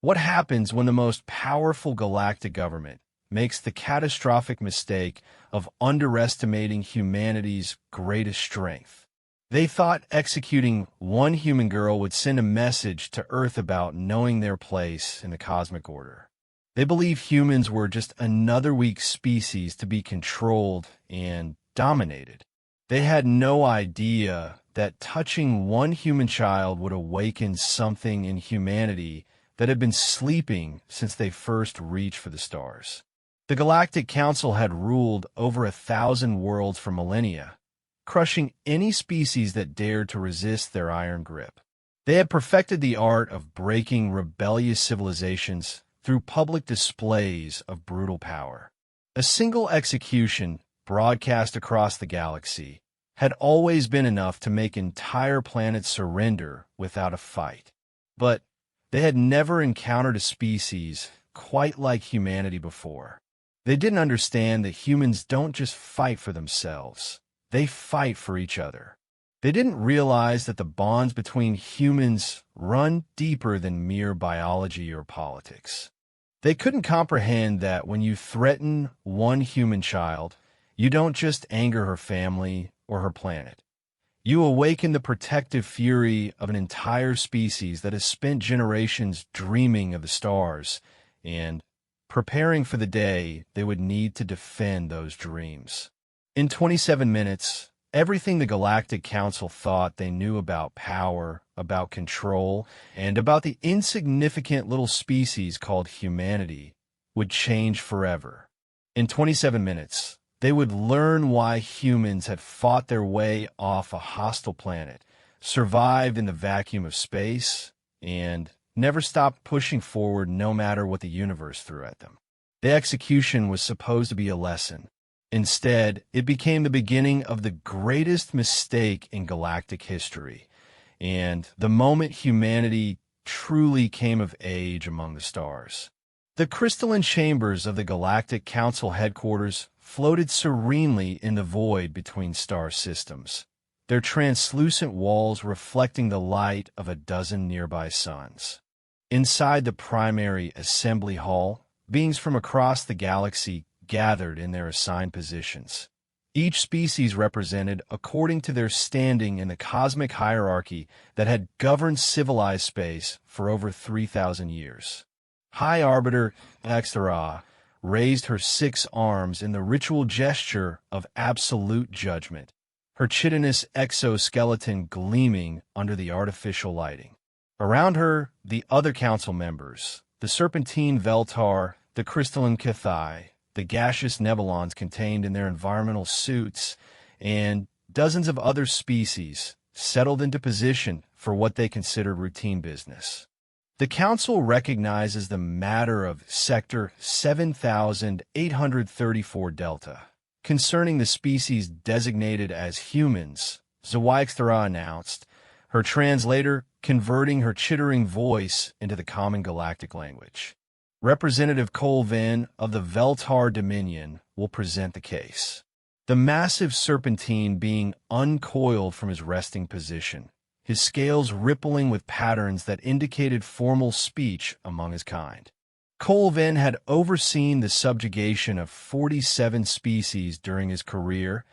What happens when the most powerful galactic government makes the catastrophic mistake of underestimating humanity's greatest strength? They thought executing one human girl would send a message to Earth about knowing their place in the cosmic order. They believed humans were just another weak species to be controlled and dominated. They had no idea that touching one human child would awaken something in humanity that had been sleeping since they first reached for the stars. The Galactic Council had ruled over 1,000 worlds for millennia, crushing any species that dared to resist their iron grip. They had perfected the art of breaking rebellious civilizations through public displays of brutal power. A single execution broadcast across the galaxy had always been enough to make entire planets surrender without a fight. But they had never encountered a species quite like humanity before. They didn't understand that humans don't just fight for themselves. They fight for each other. They didn't realize that the bonds between humans run deeper than mere biology or politics. They couldn't comprehend that when you threaten one human child, you don't just anger her family or her planet. You awaken the protective fury of an entire species that has spent generations dreaming of the stars and preparing for the day they would need to defend those dreams. In 27 minutes, everything the Galactic Council thought they knew about power, about control, and about the insignificant little species called humanity would change forever. In 27 minutes, they would learn why humans had fought their way off a hostile planet, survived in the vacuum of space, and never stopped pushing forward no matter what the universe threw at them. The execution was supposed to be a lesson. Instead, it became the beginning of the greatest mistake in galactic history, and the moment humanity truly came of age among the stars. The crystalline chambers of the Galactic Council headquarters floated serenely in the void between star systems, their translucent walls reflecting the light of a dozen nearby suns. Inside the primary assembly hall, beings from across the galaxy gathered in their assigned positions, each species represented according to their standing in the cosmic hierarchy that had governed civilized space for over 3,000 years. High Arbiter Extera raised her 6 arms in the ritual gesture of absolute judgment, her chitinous exoskeleton gleaming under the artificial lighting. Around her, the other council members, the serpentine Veltar, the crystalline Cathai, the gaseous Nebulons contained in their environmental suits, and dozens of other species settled into position for what they considered routine business. The Council recognizes the matter of Sector 7834 Delta. Concerning the species designated as humans, Zawixthara announced, her translator converting her chittering voice into the common galactic language. Representative Colvin of the Veltar Dominion will present the case. The massive serpentine being uncoiled from his resting position, his scales rippling with patterns that indicated formal speech among his kind. Colvin had overseen the subjugation of 47 species during his career,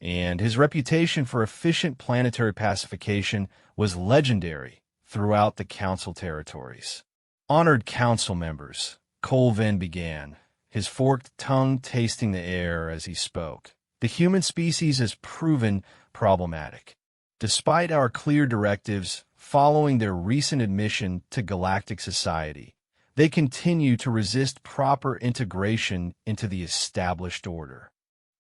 and his reputation for efficient planetary pacification was legendary throughout the Council territories. Honored Council members, Colvin began, his forked tongue tasting the air as he spoke. The human species has proven problematic. Despite our clear directives following their recent admission to galactic society, they continue to resist proper integration into the established order.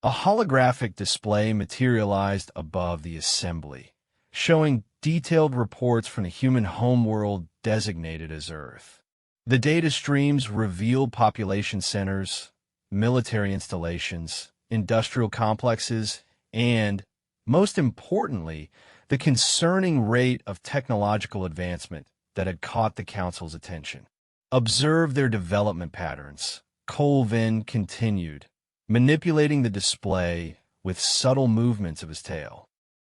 A holographic display materialized above the assembly, showing detailed reports from the human homeworld designated as Earth. The data streams revealed population centers, military installations, industrial complexes, and, most importantly, the concerning rate of technological advancement that had caught the Council's attention. Observe their development patterns, Colvin continued, manipulating the display with subtle movements of his tail.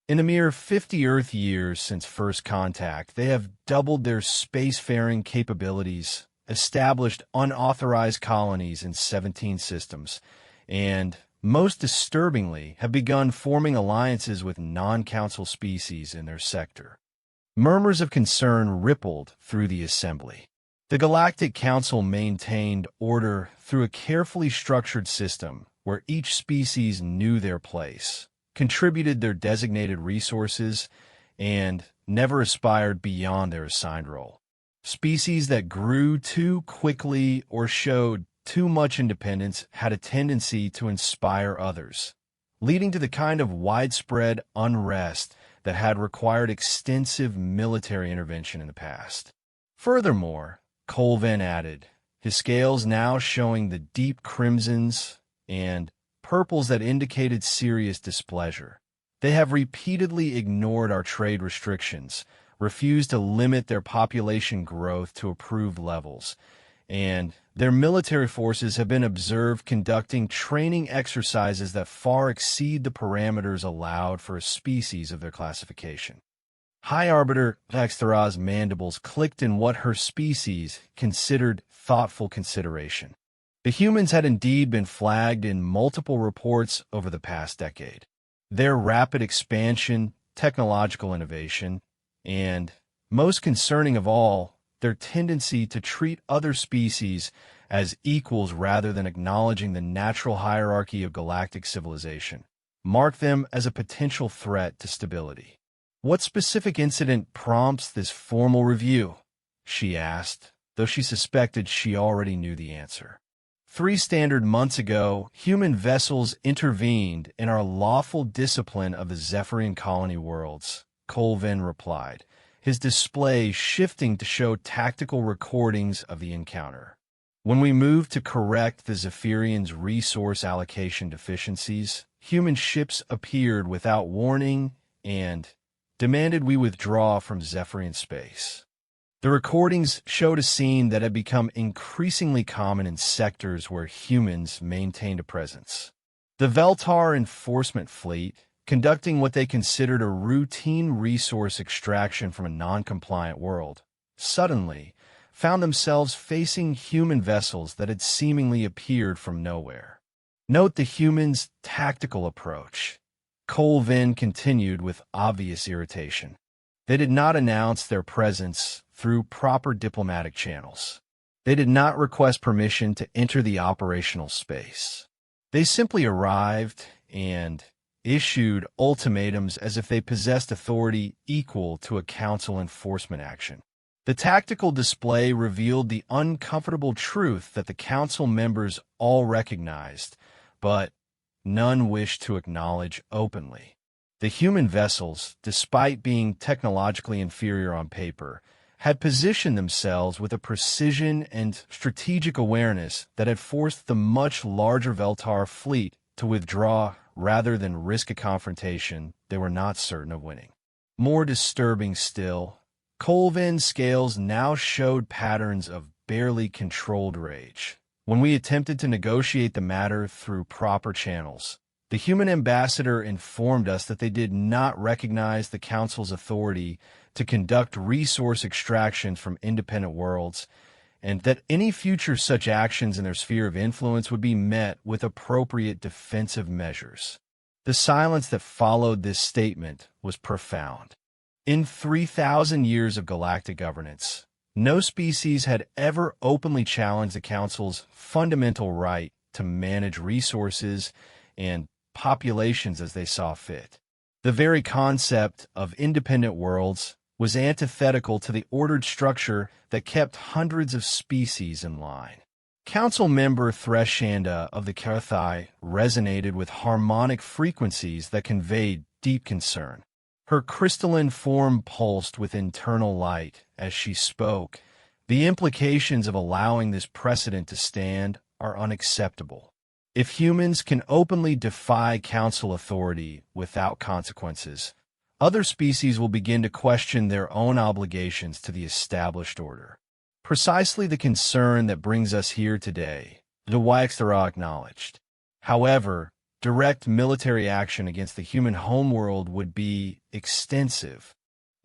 In the mere 50 Earth years since first contact, they have doubled their spacefaring capabilities, established unauthorized colonies in 17 systems, and, most disturbingly, have begun forming alliances with non-council species in their sector. Murmurs of concern rippled through the assembly. The Galactic Council maintained order through a carefully structured system where each species knew their place, contributed their designated resources, and never aspired beyond their assigned role. Species that grew too quickly or showed too much independence had a tendency to inspire others, leading to the kind of widespread unrest that had required extensive military intervention in the past. Furthermore, Colvin added, his scales now showing the deep crimsons and purples that indicated serious displeasure. They have repeatedly ignored our trade restrictions, refused to limit their population growth to approved levels, and their military forces have been observed conducting training exercises that far exceed the parameters allowed for a species of their classification. High Arbiter Vaxthara's mandibles clicked in what her species considered thoughtful consideration. The humans had indeed been flagged in multiple reports over the past decade. Their rapid expansion, technological innovation, and, most concerning of all, their tendency to treat other species as equals rather than acknowledging the natural hierarchy of galactic civilization, mark them as a potential threat to stability. What specific incident prompts this formal review? She asked, though she suspected she already knew the answer. 3 standard months ago, human vessels intervened in our lawful discipline of the Zephyrian colony worlds, Colvin replied, his display shifting to show tactical recordings of the encounter. When we moved to correct the Zephyrians' resource allocation deficiencies, human ships appeared without warning and demanded we withdraw from Zephyrian space. The recordings showed a scene that had become increasingly common in sectors where humans maintained a presence. The Veltar Enforcement Fleet, conducting what they considered a routine resource extraction from a non-compliant world, suddenly found themselves facing human vessels that had seemingly appeared from nowhere. Note the humans' tactical approach. Colvin continued with obvious irritation. They did not announce their presence through proper diplomatic channels. They did not request permission to enter the operational space. They simply arrived and issued ultimatums as if they possessed authority equal to a council enforcement action. The tactical display revealed the uncomfortable truth that the council members all recognized, but none wished to acknowledge openly. The human vessels, despite being technologically inferior on paper, had positioned themselves with a precision and strategic awareness that had forced the much larger Veltar fleet to withdraw rather than risk a confrontation they were not certain of winning. More disturbing still, Colvin's scales now showed patterns of barely controlled rage. When we attempted to negotiate the matter through proper channels, the human ambassador informed us that they did not recognize the Council's authority to conduct resource extractions from independent worlds, and that any future such actions in their sphere of influence would be met with appropriate defensive measures. The silence that followed this statement was profound. In 3,000 years of galactic governance, no species had ever openly challenged the Council's fundamental right to manage resources and populations as they saw fit. The very concept of independent worlds was antithetical to the ordered structure that kept hundreds of species in line. Council member Threshanda of the Karthai resonated with harmonic frequencies that conveyed deep concern. Her crystalline form pulsed with internal light as she spoke. The implications of allowing this precedent to stand are unacceptable. If humans can openly defy council authority without consequences, other species will begin to question their own obligations to the established order. Precisely the concern that brings us here today, the Waxthara acknowledged. However, direct military action against the human homeworld would be extensive.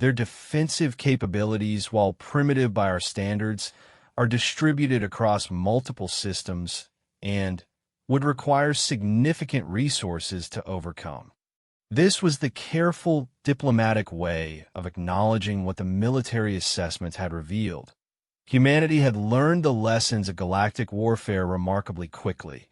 Their defensive capabilities, while primitive by our standards, are distributed across multiple systems and would require significant resources to overcome. This was the careful, diplomatic way of acknowledging what the military assessments had revealed. Humanity had learned the lessons of galactic warfare remarkably quickly,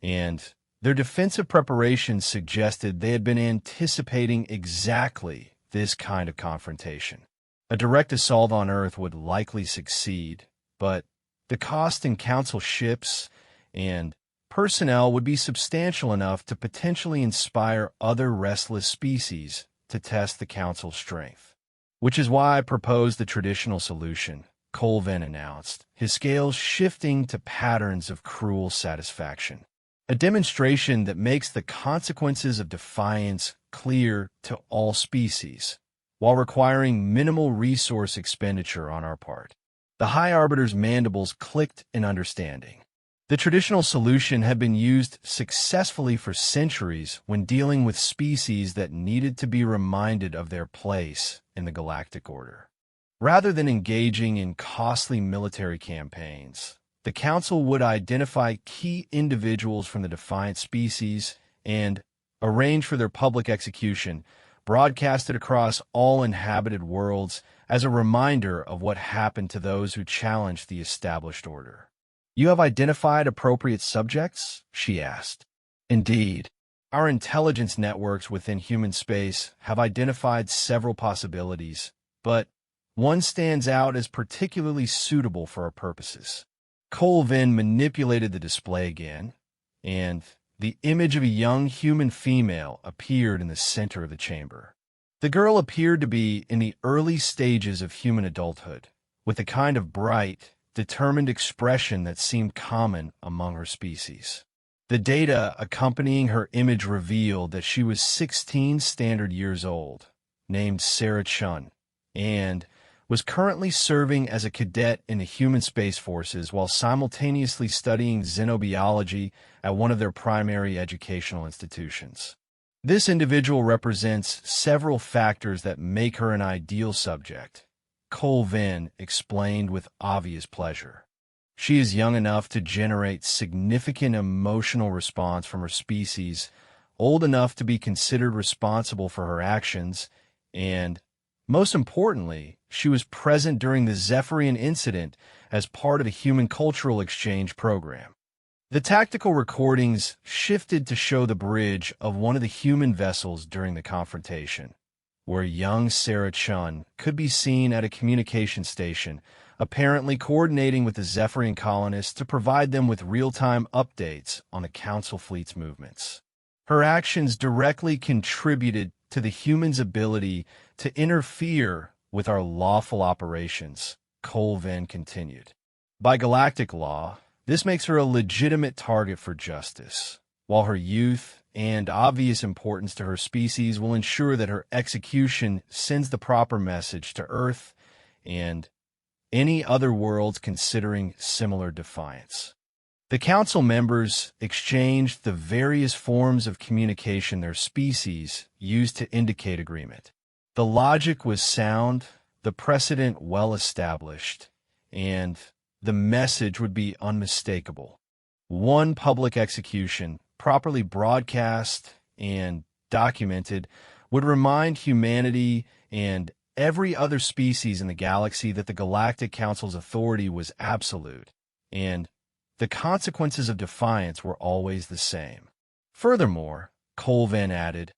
and their defensive preparations suggested they had been anticipating exactly this kind of confrontation. A direct assault on Earth would likely succeed, but the cost in Council ships and personnel would be substantial enough to potentially inspire other restless species to test the Council's strength. Which is why I proposed the traditional solution, Colvin announced, his scales shifting to patterns of cruel satisfaction. A demonstration that makes the consequences of defiance clear to all species, while requiring minimal resource expenditure on our part. The High Arbiter's mandibles clicked in understanding. The traditional solution had been used successfully for centuries when dealing with species that needed to be reminded of their place in the galactic order. Rather than engaging in costly military campaigns, the Council would identify key individuals from the defiant species and arrange for their public execution, broadcasted across all inhabited worlds as a reminder of what happened to those who challenged the established order. "You have identified appropriate subjects?" she asked. "Indeed. Our intelligence networks within human space have identified several possibilities, but one stands out as particularly suitable for our purposes." Colvin manipulated the display again, and the image of a young human female appeared in the center of the chamber. The girl appeared to be in the early stages of human adulthood, with a kind of bright, determined expression that seemed common among her species. The data accompanying her image revealed that she was 16 standard years old, named Sarah Chun, and was currently serving as a cadet in the human space forces while simultaneously studying xenobiology at one of their primary educational institutions. This individual represents several factors that make her an ideal subject, Colvin explained with obvious pleasure. She is young enough to generate significant emotional response from her species, old enough to be considered responsible for her actions, and, most importantly, she was present during the Zephyrian incident as part of a human cultural exchange program. The tactical recordings shifted to show the bridge of one of the human vessels during the confrontation, where young Sarah Chun could be seen at a communication station, apparently coordinating with the Zephyrian colonists to provide them with real-time updates on the Council fleet's movements. Her actions directly contributed to the humans' ability to interfere with our lawful operations, Colvin continued. By galactic law, this makes her a legitimate target for justice, while her youth and obvious importance to her species will ensure that her execution sends the proper message to Earth and any other worlds considering similar defiance. The Council members exchanged the various forms of communication their species used to indicate agreement. The logic was sound, the precedent well established, and the message would be unmistakable. One public execution, properly broadcast and documented, would remind humanity and every other species in the galaxy that the Galactic Council's authority was absolute, and the consequences of defiance were always the same. Furthermore, Colvin added,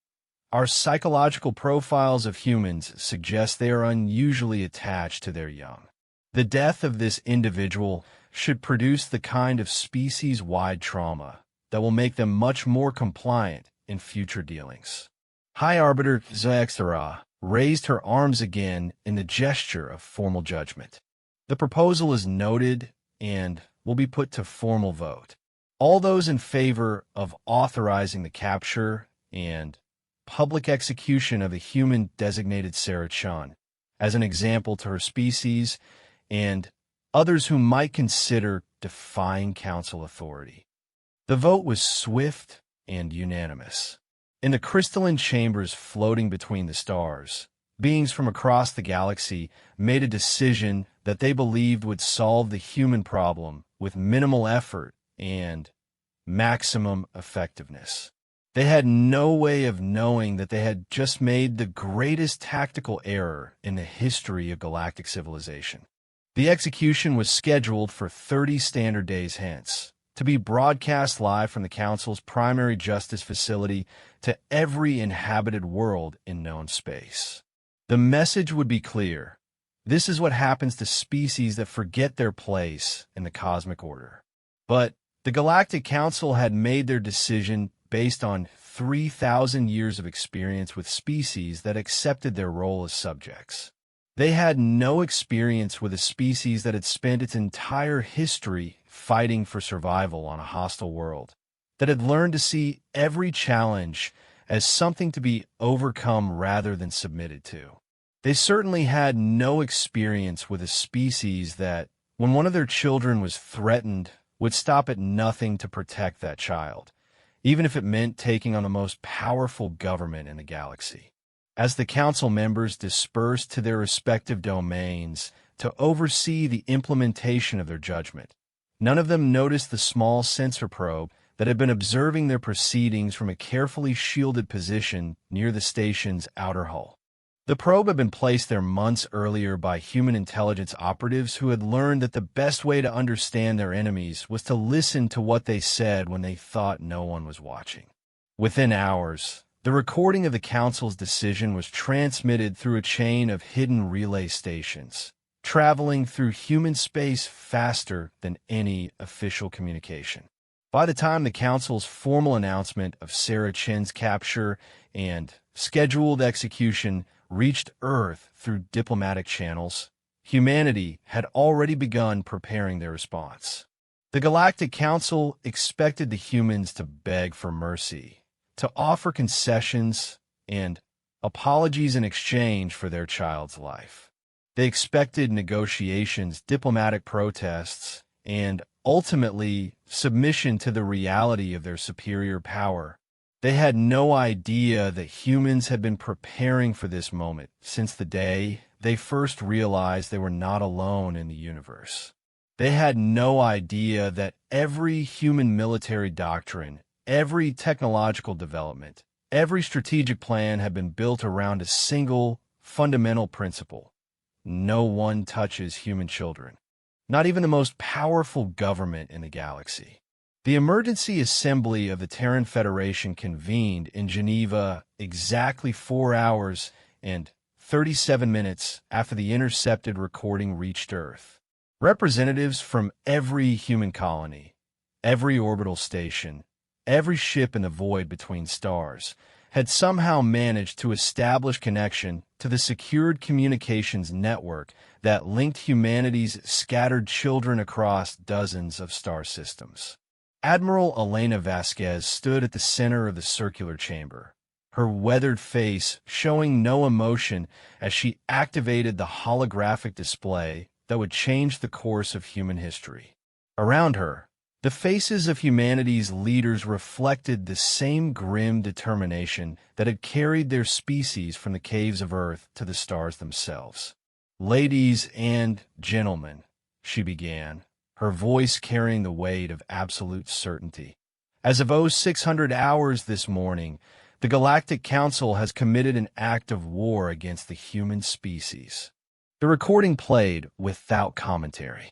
our psychological profiles of humans suggest they are unusually attached to their young. The death of this individual should produce the kind of species-wide trauma that will make them much more compliant in future dealings. High Arbiter Zaextara raised her arms again in the gesture of formal judgment. The proposal is noted and will be put to formal vote. All those in favor of authorizing the capture and public execution of the human-designated Sarah Chun as an example to her species and others who might consider defying Council authority. The vote was swift and unanimous. In the crystalline chambers floating between the stars, beings from across the galaxy made a decision that they believed would solve the human problem with minimal effort and maximum effectiveness. They had no way of knowing that they had just made the greatest tactical error in the history of galactic civilization. The execution was scheduled for 30 standard days hence, to be broadcast live from the Council's primary justice facility to every inhabited world in known space. The message would be clear. This is what happens to species that forget their place in the cosmic order. But the Galactic Council had made their decision based on 3,000 years of experience with species that accepted their role as subjects. They had no experience with a species that had spent its entire history fighting for survival on a hostile world, that had learned to see every challenge as something to be overcome rather than submitted to. They certainly had no experience with a species that, when one of their children was threatened, would stop at nothing to protect that child, even if it meant taking on the most powerful government in the galaxy. As the council members dispersed to their respective domains to oversee the implementation of their judgment, none of them noticed the small sensor probe that had been observing their proceedings from a carefully shielded position near the station's outer hull. The probe had been placed there months earlier by human intelligence operatives who had learned that the best way to understand their enemies was to listen to what they said when they thought no one was watching. Within hours, the recording of the Council's decision was transmitted through a chain of hidden relay stations, traveling through human space faster than any official communication. By the time the Council's formal announcement of Sarah Chen's capture and scheduled execution reached Earth through diplomatic channels, humanity had already begun preparing their response. The Galactic Council expected the humans to beg for mercy, to offer concessions and apologies in exchange for their child's life. They expected negotiations, diplomatic protests, and ultimately submission to the reality of their superior power. They had no idea that humans had been preparing for this moment since the day they first realized they were not alone in the universe. They had no idea that every human military doctrine, every technological development, every strategic plan had been built around a single fundamental principle. No one touches human children, not even the most powerful government in the galaxy. The Emergency Assembly of the Terran Federation convened in Geneva exactly 4 hours and 37 minutes after the intercepted recording reached Earth. Representatives from every human colony, every orbital station, every ship in the void between stars, had somehow managed to establish connection to the secured communications network that linked humanity's scattered children across dozens of star systems. Admiral Elena Vasquez stood at the center of the circular chamber, her weathered face showing no emotion as she activated the holographic display that would change the course of human history. Around her, the faces of humanity's leaders reflected the same grim determination that had carried their species from the caves of Earth to the stars themselves. "Ladies and gentlemen," she began, her voice carrying the weight of absolute certainty. "As of 0600 hours this morning, the Galactic Council has committed an act of war against the human species." The recording played without commentary.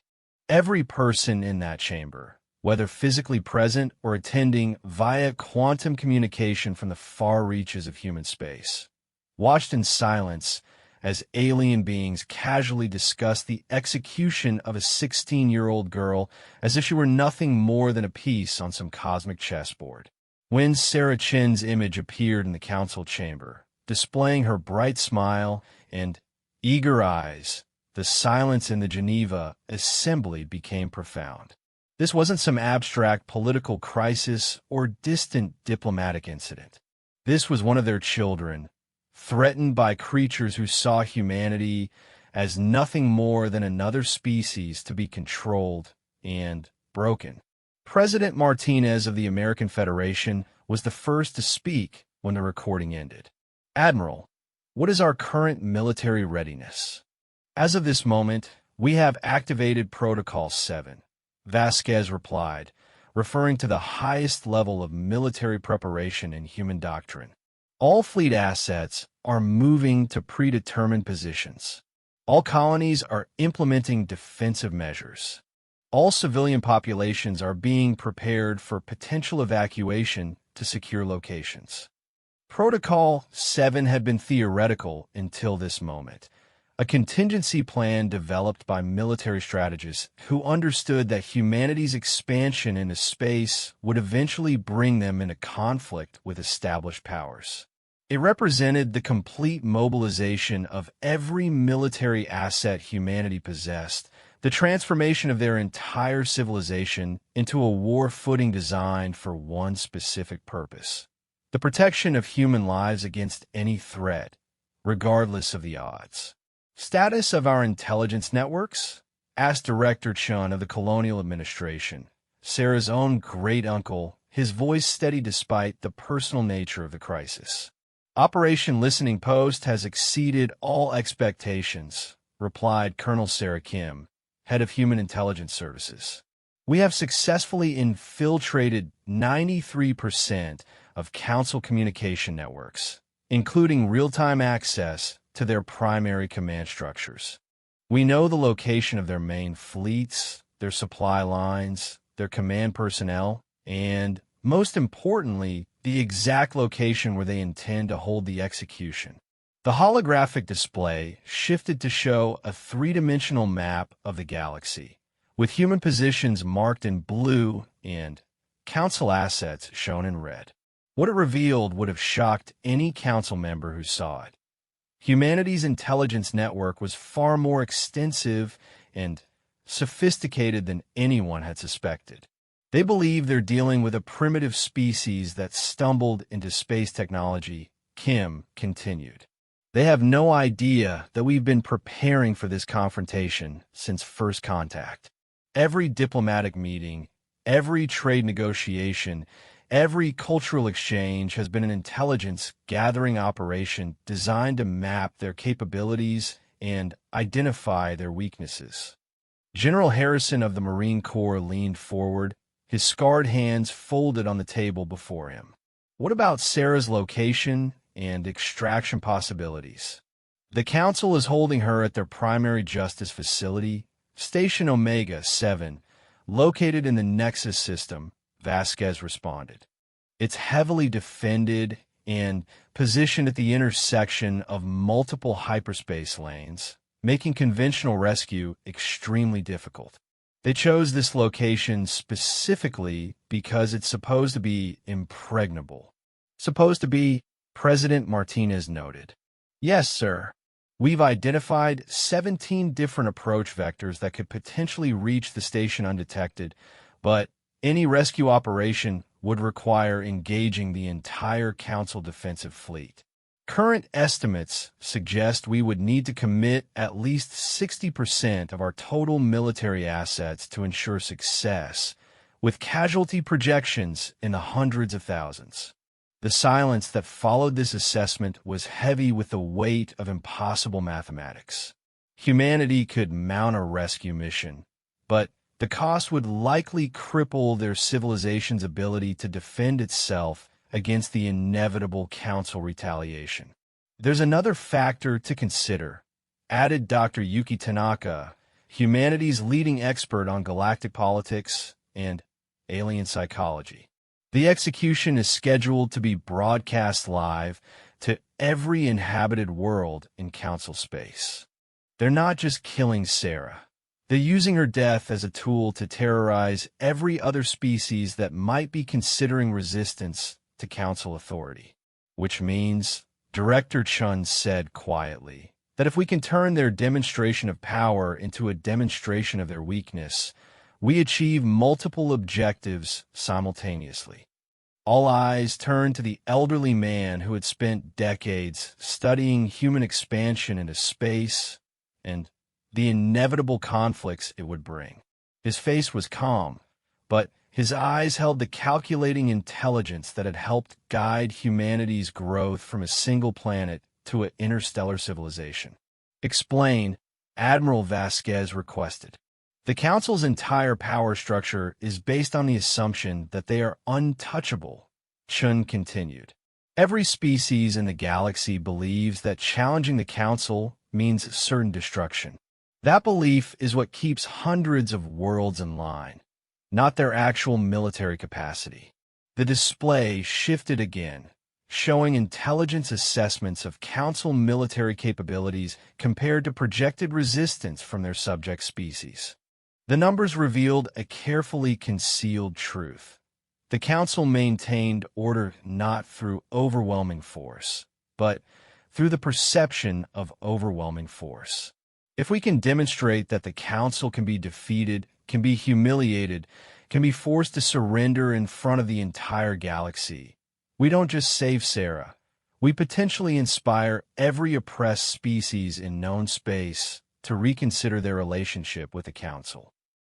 Every person in that chamber, whether physically present or attending via quantum communication from the far reaches of human space, watched in silence as alien beings casually discussed the execution of a 16-year-old girl as if she were nothing more than a piece on some cosmic chessboard. When Sarah Chen's image appeared in the council chamber, displaying her bright smile and eager eyes, the silence in the Geneva assembly became profound. This wasn't some abstract political crisis or distant diplomatic incident. This was one of their children, threatened by creatures who saw humanity as nothing more than another species to be controlled and broken. President Martinez of the American Federation was the first to speak when the recording ended. "Admiral, what is our current military readiness? As of this moment, We have activated Protocol 7, Vasquez replied, referring to the highest level of military preparation in human doctrine. All fleet assets are moving to predetermined positions. All colonies are implementing defensive measures. All civilian populations are being prepared for potential evacuation to secure locations. Protocol 7 had been theoretical until this moment, a contingency plan developed by military strategists who understood that humanity's expansion into space would eventually bring them into conflict with established powers. It represented the complete mobilization of every military asset humanity possessed, the transformation of their entire civilization into a war footing designed for one specific purpose: the protection of human lives against any threat, regardless of the odds. Status of our intelligence networks? Asked Director Chun of the Colonial Administration, Sarah's own great-uncle, his voice steady despite the personal nature of the crisis. Operation Listening Post has exceeded all expectations, replied Colonel Sarah Kim, head of Human Intelligence Services. We have successfully infiltrated 93% of Council communication networks, including real-time access to their primary command structures. We know the location of their main fleets, their supply lines, their command personnel, and, most importantly, the exact location where they intend to hold the execution. The holographic display shifted to show a three-dimensional map of the galaxy, with human positions marked in blue and Council assets shown in red. What it revealed would have shocked any Council member who saw it. Humanity's intelligence network was far more extensive and sophisticated than anyone had suspected. They believe they're dealing with a primitive species that stumbled into space technology, Kim continued. They have no idea that we've been preparing for this confrontation since first contact. Every diplomatic meeting, every trade negotiation, every cultural exchange has been an intelligence-gathering operation designed to map their capabilities and identify their weaknesses. General Harrison of the Marine Corps leaned forward, his scarred hands folded on the table before him. What about Sarah's location and extraction possibilities? The Council is holding her at their primary justice facility, Station Omega 7, located in the Nexus system, Vasquez responded. It's heavily defended and positioned at the intersection of multiple hyperspace lanes, making conventional rescue extremely difficult. They chose this location specifically because it's supposed to be impregnable. Supposed to be, President Martinez noted. Yes, sir. We've identified 17 different approach vectors that could potentially reach the station undetected, but any rescue operation would require engaging the entire Council defensive fleet. Current estimates suggest we would need to commit at least 60% of our total military assets to ensure success, with casualty projections in the hundreds of thousands. The silence that followed this assessment was heavy with the weight of impossible mathematics. Humanity could mount a rescue mission, but the cost would likely cripple their civilization's ability to defend itself against the inevitable Council retaliation. There's another factor to consider, added Dr. Yuki Tanaka, humanity's leading expert on galactic politics and alien psychology. The execution is scheduled to be broadcast live to every inhabited world in Council space. They're not just killing Sarah. They're using her death as a tool to terrorize every other species that might be considering resistance to Council authority. Which means, Director Chun said quietly, that if we can turn their demonstration of power into a demonstration of their weakness, we achieve multiple objectives simultaneously. All eyes turned to the elderly man who had spent decades studying human expansion into space and the inevitable conflicts it would bring. His face was calm, but his eyes held the calculating intelligence that had helped guide humanity's growth from a single planet to an interstellar civilization. Explain, Admiral Vasquez requested. The Council's entire power structure is based on the assumption that they are untouchable, Chun continued. Every species in the galaxy believes that challenging the Council means certain destruction. That belief is what keeps hundreds of worlds in line, not their actual military capacity. The display shifted again, showing intelligence assessments of Council military capabilities compared to projected resistance from their subject species. The numbers revealed a carefully concealed truth. The Council maintained order not through overwhelming force, but through the perception of overwhelming force. If we can demonstrate that the Council can be defeated, can be humiliated, can be forced to surrender in front of the entire galaxy, we don't just save Sarah. We potentially inspire every oppressed species in known space to reconsider their relationship with the Council.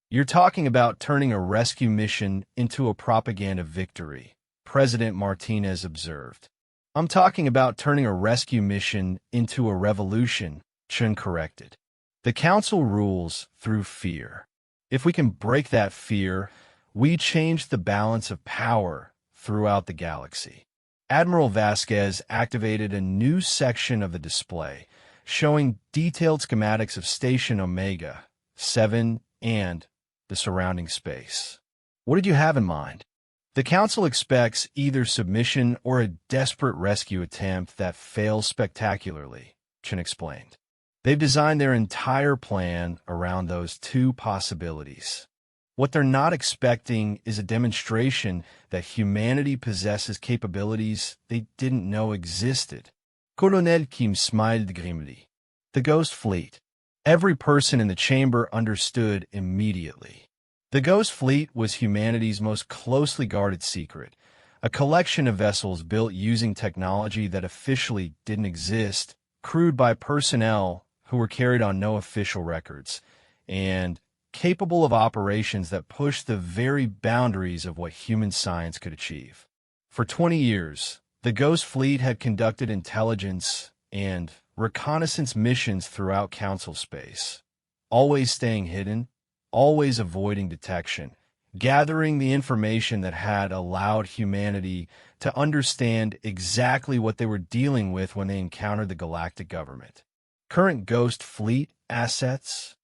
You're talking about turning a rescue mission into a propaganda victory, President Martinez observed. I'm talking about turning a rescue mission into a revolution, Chun corrected. The Council rules through fear. If we can break that fear, we change the balance of power throughout the galaxy. Admiral Vasquez activated a new section of the display, showing detailed schematics of Station Omega 7 and the surrounding space. What did you have in mind? The Council expects either submission or a desperate rescue attempt that fails spectacularly, Chen explained. They've designed their entire plan around those two possibilities. What they're not expecting is a demonstration that humanity possesses capabilities they didn't know existed. Colonel Kim smiled grimly. The Ghost Fleet. Every person in the chamber understood immediately. The Ghost Fleet was humanity's most closely guarded secret, a collection of vessels built using technology that officially didn't exist, crewed by personnel who were carried on no official records, and capable of operations that pushed the very boundaries of what human science could achieve. For 20 years, the Ghost Fleet had conducted intelligence and reconnaissance missions throughout Council space, always staying hidden, always avoiding detection, gathering the information that had allowed humanity to understand exactly what they were dealing with when they encountered the Galactic government. Current Ghost Fleet assets?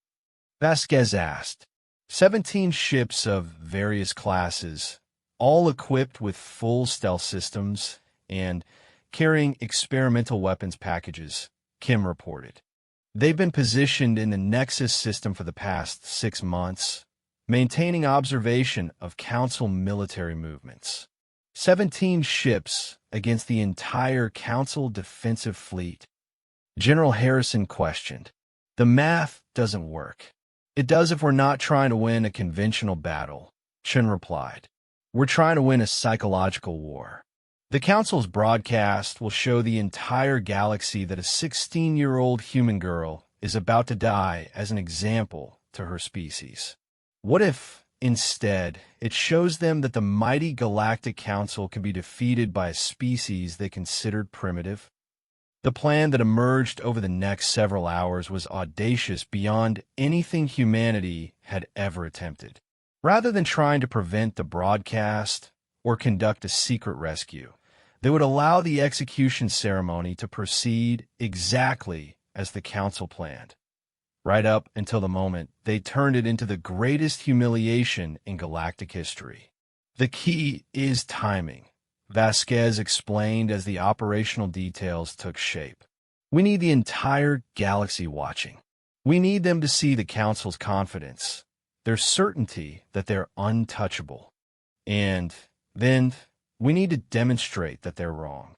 Vasquez asked. 17 ships of various classes, all equipped with full stealth systems and carrying experimental weapons packages, Kim reported. They've been positioned in the Nexus system for the past 6 months, maintaining observation of Council military movements. 17 ships against the entire Council defensive fleet. General Harrison questioned. The math doesn't work. It does if we're not trying to win a conventional battle, Chun replied. We're trying to win a psychological war. The Council's broadcast will show the entire galaxy that a 16-year-old human girl is about to die as an example to her species. What if, instead, it shows them that the mighty Galactic Council can be defeated by a species they considered primitive? The plan that emerged over the next several hours was audacious beyond anything humanity had ever attempted. Rather than trying to prevent the broadcast or conduct a secret rescue, they would allow the execution ceremony to proceed exactly as the Council planned, right up until the moment they turned it into the greatest humiliation in galactic history. The key is timing, Vasquez explained as the operational details took shape. We need the entire galaxy watching. We need them to see the Council's confidence, their certainty that they're untouchable. And then we need to demonstrate that they're wrong.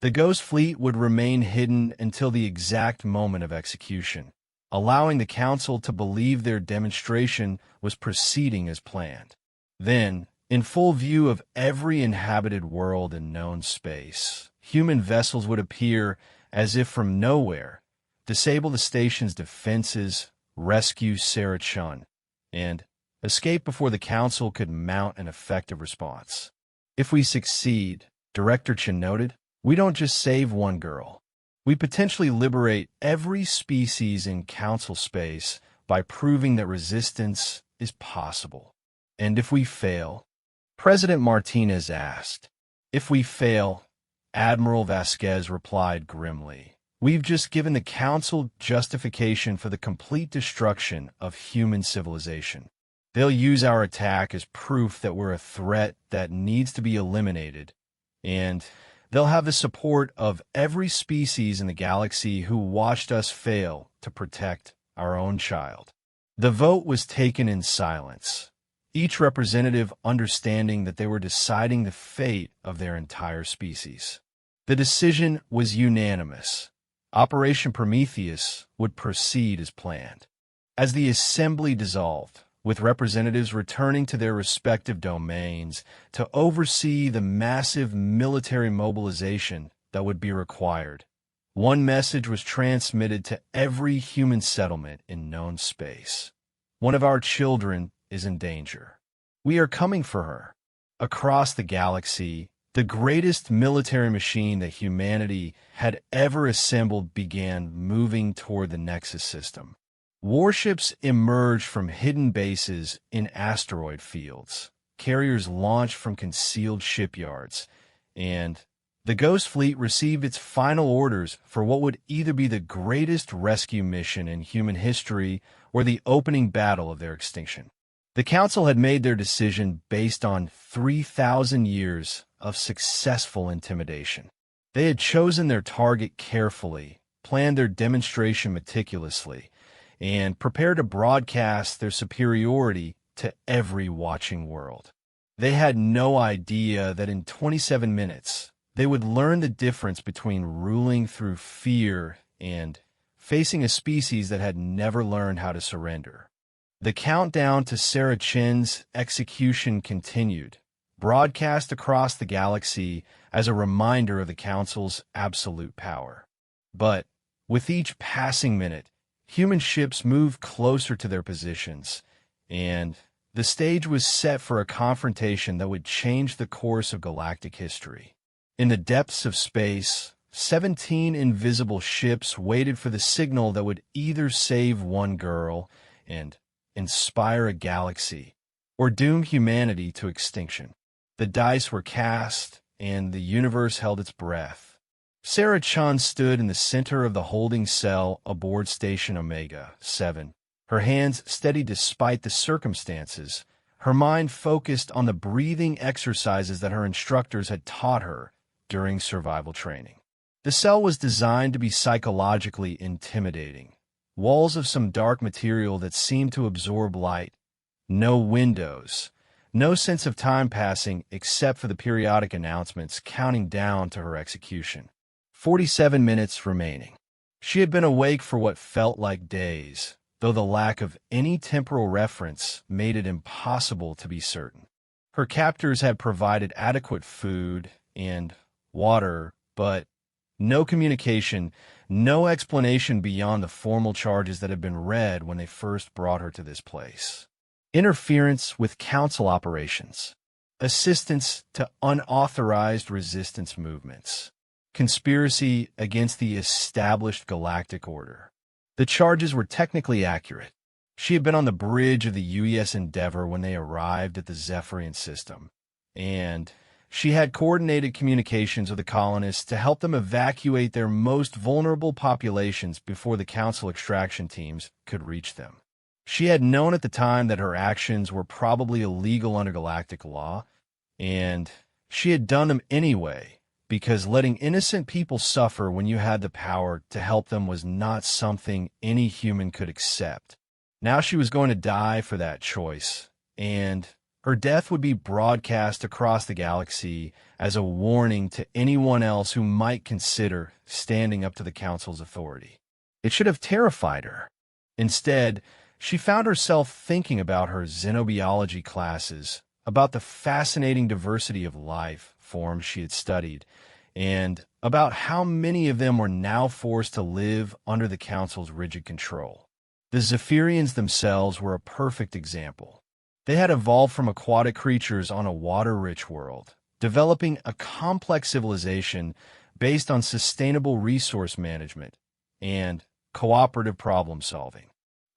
The Ghost Fleet would remain hidden until the exact moment of execution, allowing the Council to believe their demonstration was proceeding as planned. Then, in full view of every inhabited world in known space, human vessels would appear as if from nowhere, disable the station's defenses, rescue Sarah Chun, and escape before the Council could mount an effective response. If we succeed, Director Chen noted, we don't just save one girl. We potentially liberate every species in Council space by proving that resistance is possible. And if we fail, President Martinez asked. If we fail, Admiral Vasquez replied grimly, we've just given the Council justification for the complete destruction of human civilization. They'll use our attack as proof that we're a threat that needs to be eliminated, and they'll have the support of every species in the galaxy who watched us fail to protect our own child. The vote was taken in silence, each representative understanding that they were deciding the fate of their entire species. The decision was unanimous. Operation Prometheus would proceed as planned. As the assembly dissolved, with representatives returning to their respective domains to oversee the massive military mobilization that would be required, one message was transmitted to every human settlement in known space. One of our children is in danger. We are coming for her. Across the galaxy, the greatest military machine that humanity had ever assembled began moving toward the Nexus system. Warships emerged from hidden bases in asteroid fields. Carriers launched from concealed shipyards, and the Ghost Fleet received its final orders for what would either be the greatest rescue mission in human history or the opening battle of their extinction. The Council had made their decision based on 3,000 years of successful intimidation. They had chosen their target carefully, planned their demonstration meticulously, and prepared to broadcast their superiority to every watching world. They had no idea that in 27 minutes, they would learn the difference between ruling through fear and facing a species that had never learned how to surrender. The countdown to Sarah Chen's execution continued, broadcast across the galaxy as a reminder of the Council's absolute power. But with each passing minute, human ships moved closer to their positions, and the stage was set for a confrontation that would change the course of galactic history. In the depths of space, 17 invisible ships waited for the signal that would either save one girl and inspire a galaxy, or doom humanity to extinction. The dice were cast, and the universe held its breath. Sarah Chan stood in the center of the holding cell aboard Station Omega-7, her hands steady despite the circumstances, her mind focused on the breathing exercises that her instructors had taught her during survival training. The cell was designed to be psychologically intimidating. Walls of some dark material that seemed to absorb light. No windows. No sense of time passing except for the periodic announcements counting down to her execution. 47 minutes remaining. She had been awake for what felt like days, though the lack of any temporal reference made it impossible to be certain. Her captors had provided adequate food and water, but no communication, no explanation beyond the formal charges that had been read when they first brought her to this place. Interference with Council operations, assistance to unauthorized resistance movements, conspiracy against the established galactic order. The charges were technically accurate. She had been on the bridge of the UES Endeavor when they arrived at the Zephyrian system, and she had coordinated communications with the colonists to help them evacuate their most vulnerable populations before the Council extraction teams could reach them. She had known at the time that her actions were probably illegal under galactic law, and she had done them anyway, because letting innocent people suffer when you had the power to help them was not something any human could accept. Now she was going to die for that choice, and her death would be broadcast across the galaxy as a warning to anyone else who might consider standing up to the Council's authority. It should have terrified her. Instead, she found herself thinking about her xenobiology classes, about the fascinating diversity of life forms she had studied, and about how many of them were now forced to live under the Council's rigid control. The Zephyrians themselves were a perfect example. They had evolved from aquatic creatures on a water-rich world, developing a complex civilization based on sustainable resource management and cooperative problem solving.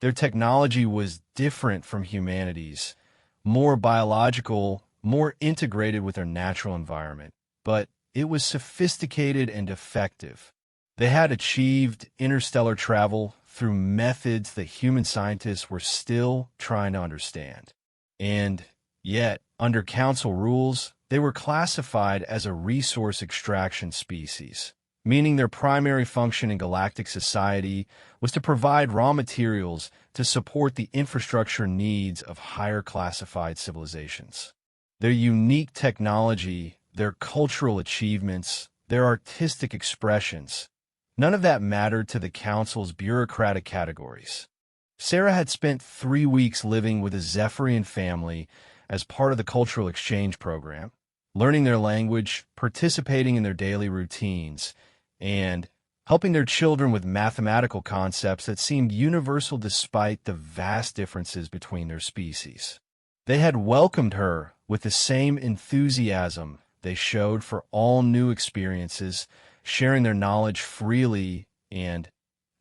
Their technology was different from humanity's, more biological, more integrated with their natural environment, but it was sophisticated and effective. They had achieved interstellar travel through methods that human scientists were still trying to understand. And yet, under Council rules, they were classified as a resource extraction species, meaning their primary function in galactic society was to provide raw materials to support the infrastructure needs of higher classified civilizations. Their unique technology, their cultural achievements, their artistic expressions, none of that mattered to the Council's bureaucratic categories. Sarah had spent 3 weeks living with a Zephyrian family as part of the cultural exchange program, learning their language, participating in their daily routines, and helping their children with mathematical concepts that seemed universal despite the vast differences between their species. They had welcomed her with the same enthusiasm they showed for all new experiences, sharing their knowledge freely and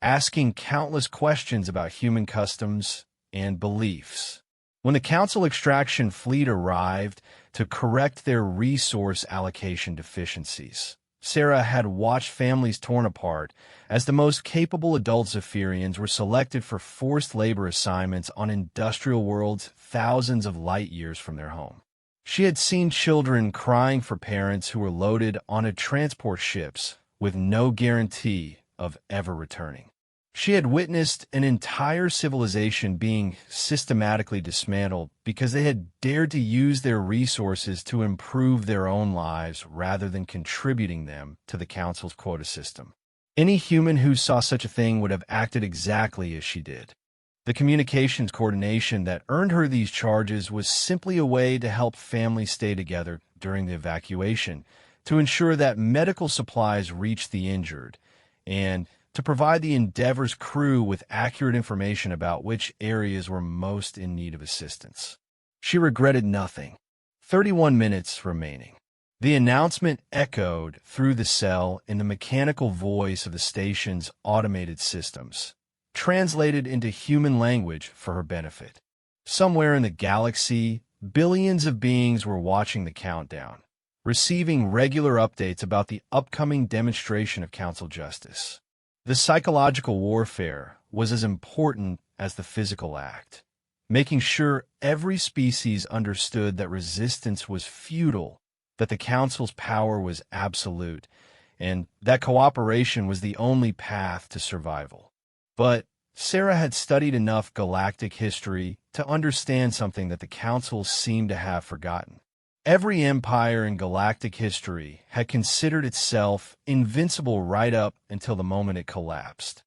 asking countless questions about human customs and beliefs. When the Council extraction fleet arrived to correct their resource allocation deficiencies, Sarah had watched families torn apart as the most capable adult Zephyrians were selected for forced labor assignments on industrial worlds thousands of light years from their home. She had seen children crying for parents who were loaded onto transport ships with no guarantee of ever returning. She had witnessed an entire civilization being systematically dismantled because they had dared to use their resources to improve their own lives rather than contributing them to the Council's quota system. Any human who saw such a thing would have acted exactly as she did. The communications coordination that earned her these charges was simply a way to help families stay together during the evacuation, to ensure that medical supplies reached the injured, and to provide the Endeavor's crew with accurate information about which areas were most in need of assistance. She regretted nothing. 31 minutes remaining. The announcement echoed through the cell in the mechanical voice of the station's automated systems, translated into human language for her benefit. Somewhere in the galaxy, billions of beings were watching the countdown, receiving regular updates about the upcoming demonstration of Council justice. The psychological warfare was as important as the physical act, making sure every species understood that resistance was futile, that the Council's power was absolute, and that cooperation was the only path to survival. But Sarah had studied enough galactic history to understand something that the Council seemed to have forgotten. Every empire in galactic history had considered itself invincible right up until the moment it collapsed.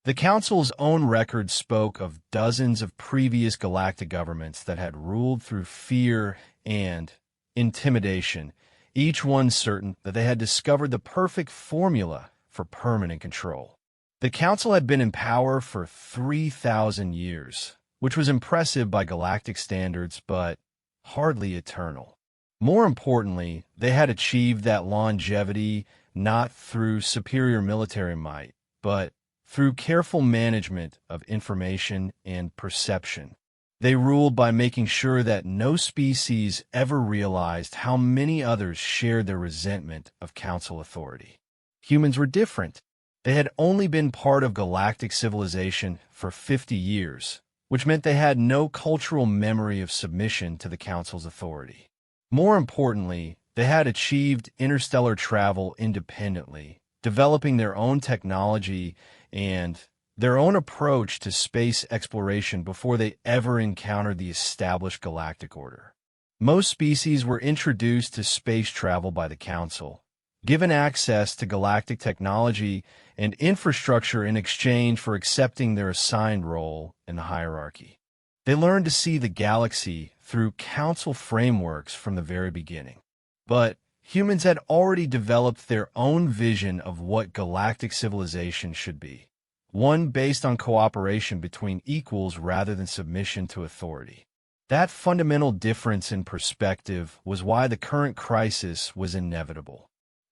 The Council's own record spoke of dozens of previous galactic governments that had ruled through fear and intimidation, each one certain that they had discovered the perfect formula for permanent control. The Council had been in power for 3,000 years, which was impressive by galactic standards, but hardly eternal. More importantly, they had achieved that longevity not through superior military might, but through careful management of information and perception. They ruled by making sure that no species ever realized how many others shared their resentment of Council authority. Humans were different. They had only been part of galactic civilization for 50 years, which meant they had no cultural memory of submission to the Council's authority. More importantly, they had achieved interstellar travel independently, developing their own technology and their own approach to space exploration before they ever encountered the established galactic order. Most species were introduced to space travel by the Council, given access to galactic technology and infrastructure in exchange for accepting their assigned role in the hierarchy. They learned to see the galaxy through Council frameworks from the very beginning. But humans had already developed their own vision of what galactic civilization should be, one based on cooperation between equals rather than submission to authority. That fundamental difference in perspective was why the current crisis was inevitable.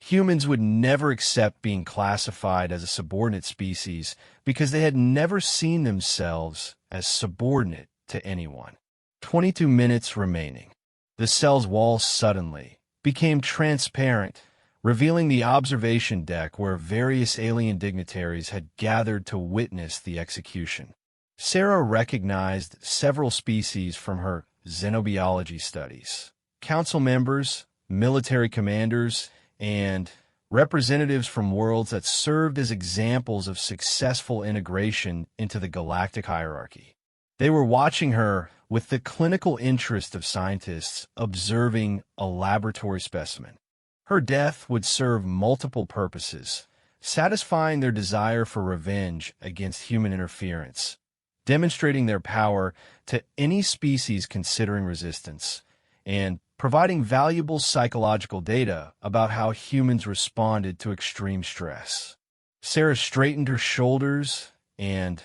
Humans would never accept being classified as a subordinate species because they had never seen themselves as subordinate to anyone. 22 minutes remaining. The cell's wall suddenly became transparent, revealing the observation deck where various alien dignitaries had gathered to witness the execution. Sarah recognized several species from her xenobiology studies. Council members, military commanders, and representatives from worlds that served as examples of successful integration into the galactic hierarchy. They were watching her with the clinical interest of scientists observing a laboratory specimen. Her death would serve multiple purposes, satisfying their desire for revenge against human interference, demonstrating their power to any species considering resistance, and providing valuable psychological data about how humans responded to extreme stress. Sarah straightened her shoulders and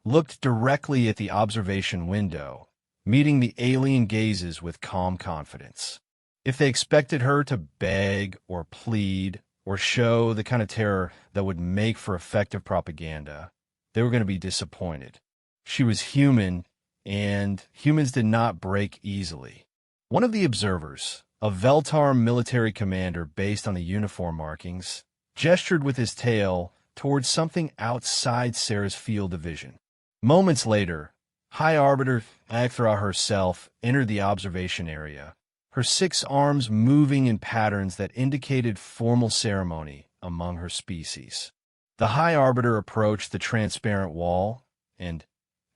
looked directly at the observation window, meeting the alien gazes with calm confidence. If they expected her to beg or plead or show the kind of terror that would make for effective propaganda, they were going to be disappointed. She was human, and humans did not break easily. One of the observers, a Veltar military commander based on the uniform markings, gestured with his tail towards something outside Sarah's field of vision. Moments later, High Arbiter Agthra herself entered the observation area, her 6 arms moving in patterns that indicated formal ceremony among her species. The High Arbiter approached the transparent wall and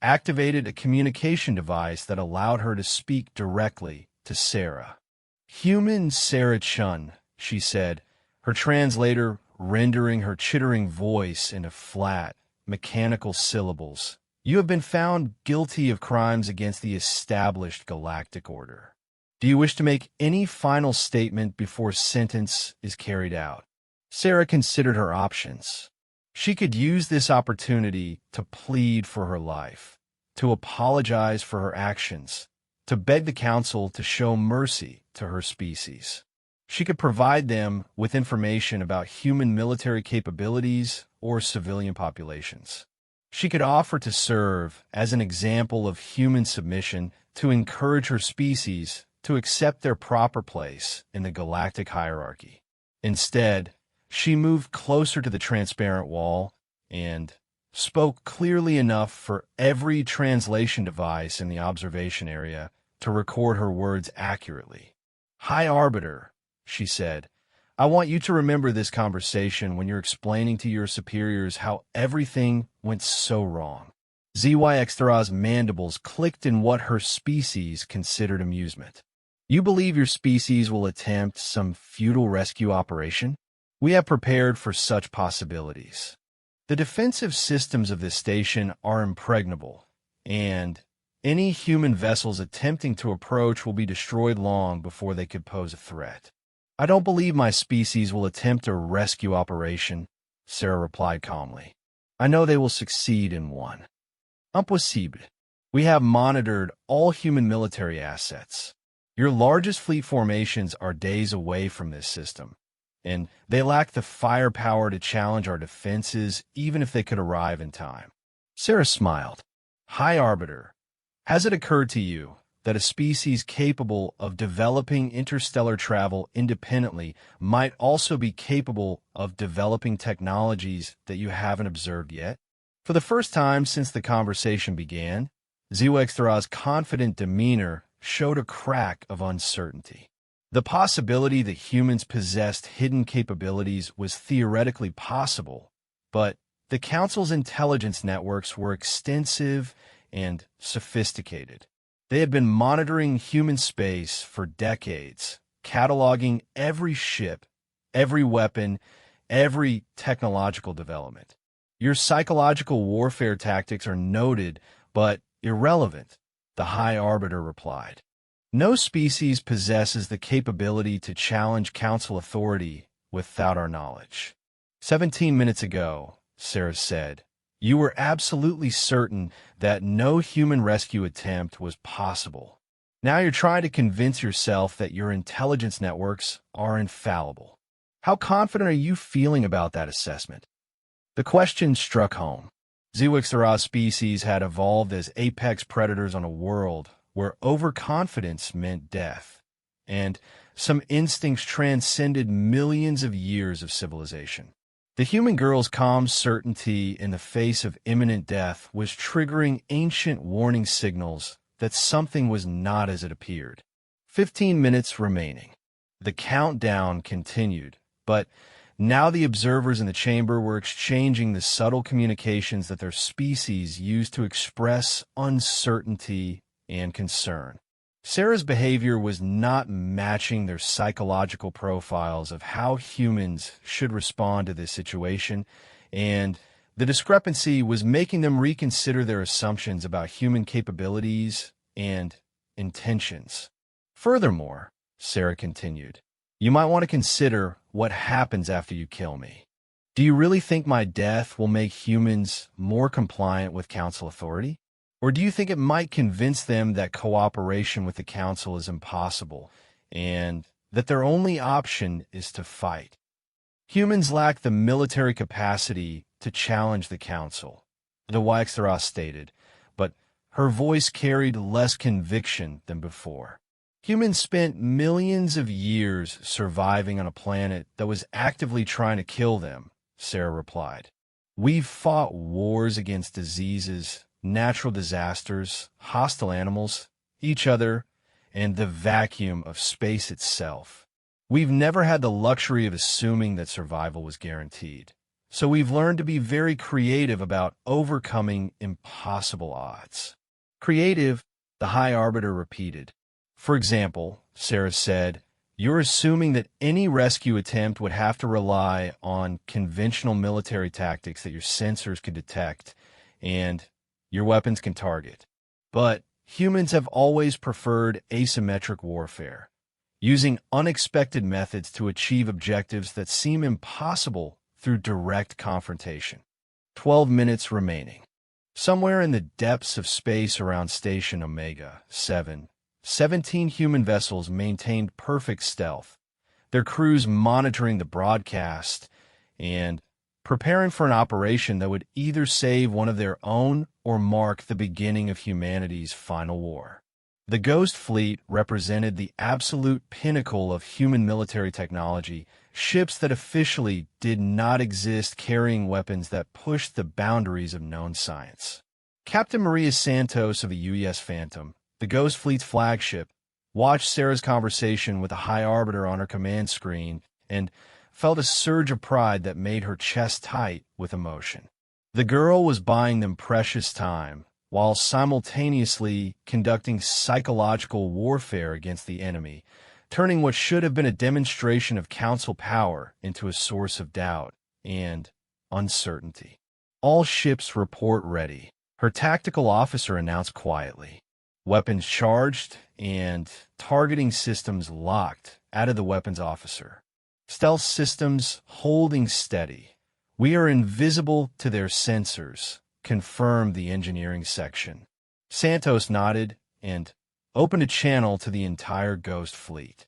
activated a communication device that allowed her to speak directly to Sarah. "Human Sarah Chun," she said, her translator rendering her chittering voice into flat, mechanical syllables. "You have been found guilty of crimes against the established galactic order. Do you wish to make any final statement before sentence is carried out?" Sarah considered her options. She could use this opportunity to plead for her life, to apologize for her actions, to beg the Council to show mercy to her species. She could provide them with information about human military capabilities or civilian populations. She could offer to serve as an example of human submission to encourage her species to accept their proper place in the galactic hierarchy. Instead, she moved closer to the transparent wall and spoke clearly enough for every translation device in the observation area to record her words accurately. "High Arbiter," she said, "I want you to remember this conversation when you're explaining to your superiors how everything went so wrong." ZYXThra's mandibles clicked in what her species considered amusement. "You believe your species will attempt some futile rescue operation? We have prepared for such possibilities. The defensive systems of this station are impregnable, and any human vessels attempting to approach will be destroyed long before they could pose a threat. I don't believe my species will attempt a rescue operation," Sarah replied calmly. "I know they will succeed in one. Impossible. We have monitored all human military assets. Your largest fleet formations are days away from this system, and they lack the firepower to challenge our defenses even if they could arrive in time." Sarah smiled. "High Arbiter, has it occurred to you that a species capable of developing interstellar travel independently might also be capable of developing technologies that you haven't observed yet?" For the first time since the conversation began, ZYXThra's confident demeanor showed a crack of uncertainty. The possibility that humans possessed hidden capabilities was theoretically possible, but the Council's intelligence networks were extensive and sophisticated. They had been monitoring human space for decades, cataloging every ship, every weapon, every technological development. Your psychological warfare tactics are noted, but irrelevant, the High Arbiter replied. No species possesses the capability to challenge Council authority without our knowledge. 17 minutes ago, Sarah said, you were absolutely certain that no human rescue attempt was possible. Now you're trying to convince yourself that your intelligence networks are infallible. How confident are you feeling about that assessment? The question struck home. Zooxanthellae species had evolved as apex predators on a world where overconfidence meant death, and some instincts transcended millions of years of civilization. The human girl's calm certainty in the face of imminent death was triggering ancient warning signals that something was not as it appeared. 15 minutes remaining. The countdown continued, but now the observers in the chamber were exchanging the subtle communications that their species used to express uncertainty and concern. Sarah's behavior was not matching their psychological profiles of how humans should respond to this situation, and the discrepancy was making them reconsider their assumptions about human capabilities and intentions. Furthermore, Sarah continued, you might want to consider what happens after you kill me. Do you really think my death will make humans more compliant with council authority? Or do you think it might convince them that cooperation with the council is impossible and that their only option is to fight? Humans lack the military capacity to challenge the council, the Zooxanthellae stated, but her voice carried less conviction than before. Humans spent millions of years surviving on a planet that was actively trying to kill them, Sarah replied. We've fought wars against diseases, natural disasters, hostile animals, each other, and the vacuum of space itself. We've never had the luxury of assuming that survival was guaranteed. So we've learned to be very creative about overcoming impossible odds. Creative, the High Arbiter repeated. For example, Sarah said, you're assuming that any rescue attempt would have to rely on conventional military tactics that your sensors could detect and your weapons can target. But humans have always preferred asymmetric warfare, using unexpected methods to achieve objectives that seem impossible through direct confrontation. 12 minutes remaining. Somewhere in the depths of space around Station Omega 7, 17 human vessels maintained perfect stealth, their crews monitoring the broadcast and preparing for an operation that would either save one of their own or mark the beginning of humanity's final war. The Ghost Fleet represented the absolute pinnacle of human military technology, ships that officially did not exist carrying weapons that pushed the boundaries of known science. Captain Maria Santos of the UES Phantom, the Ghost Fleet's flagship, watched Sarah's conversation with the High Arbiter on her command screen and felt a surge of pride that made her chest tight with emotion. The girl was buying them precious time while simultaneously conducting psychological warfare against the enemy, turning what should have been a demonstration of council power into a source of doubt and uncertainty. All ships report ready, her tactical officer announced quietly. Weapons charged and targeting systems locked, added the weapons officer. Stealth systems holding steady. We are invisible to their sensors, confirmed the engineering section. Santos nodded and opened a channel to the entire Ghost Fleet.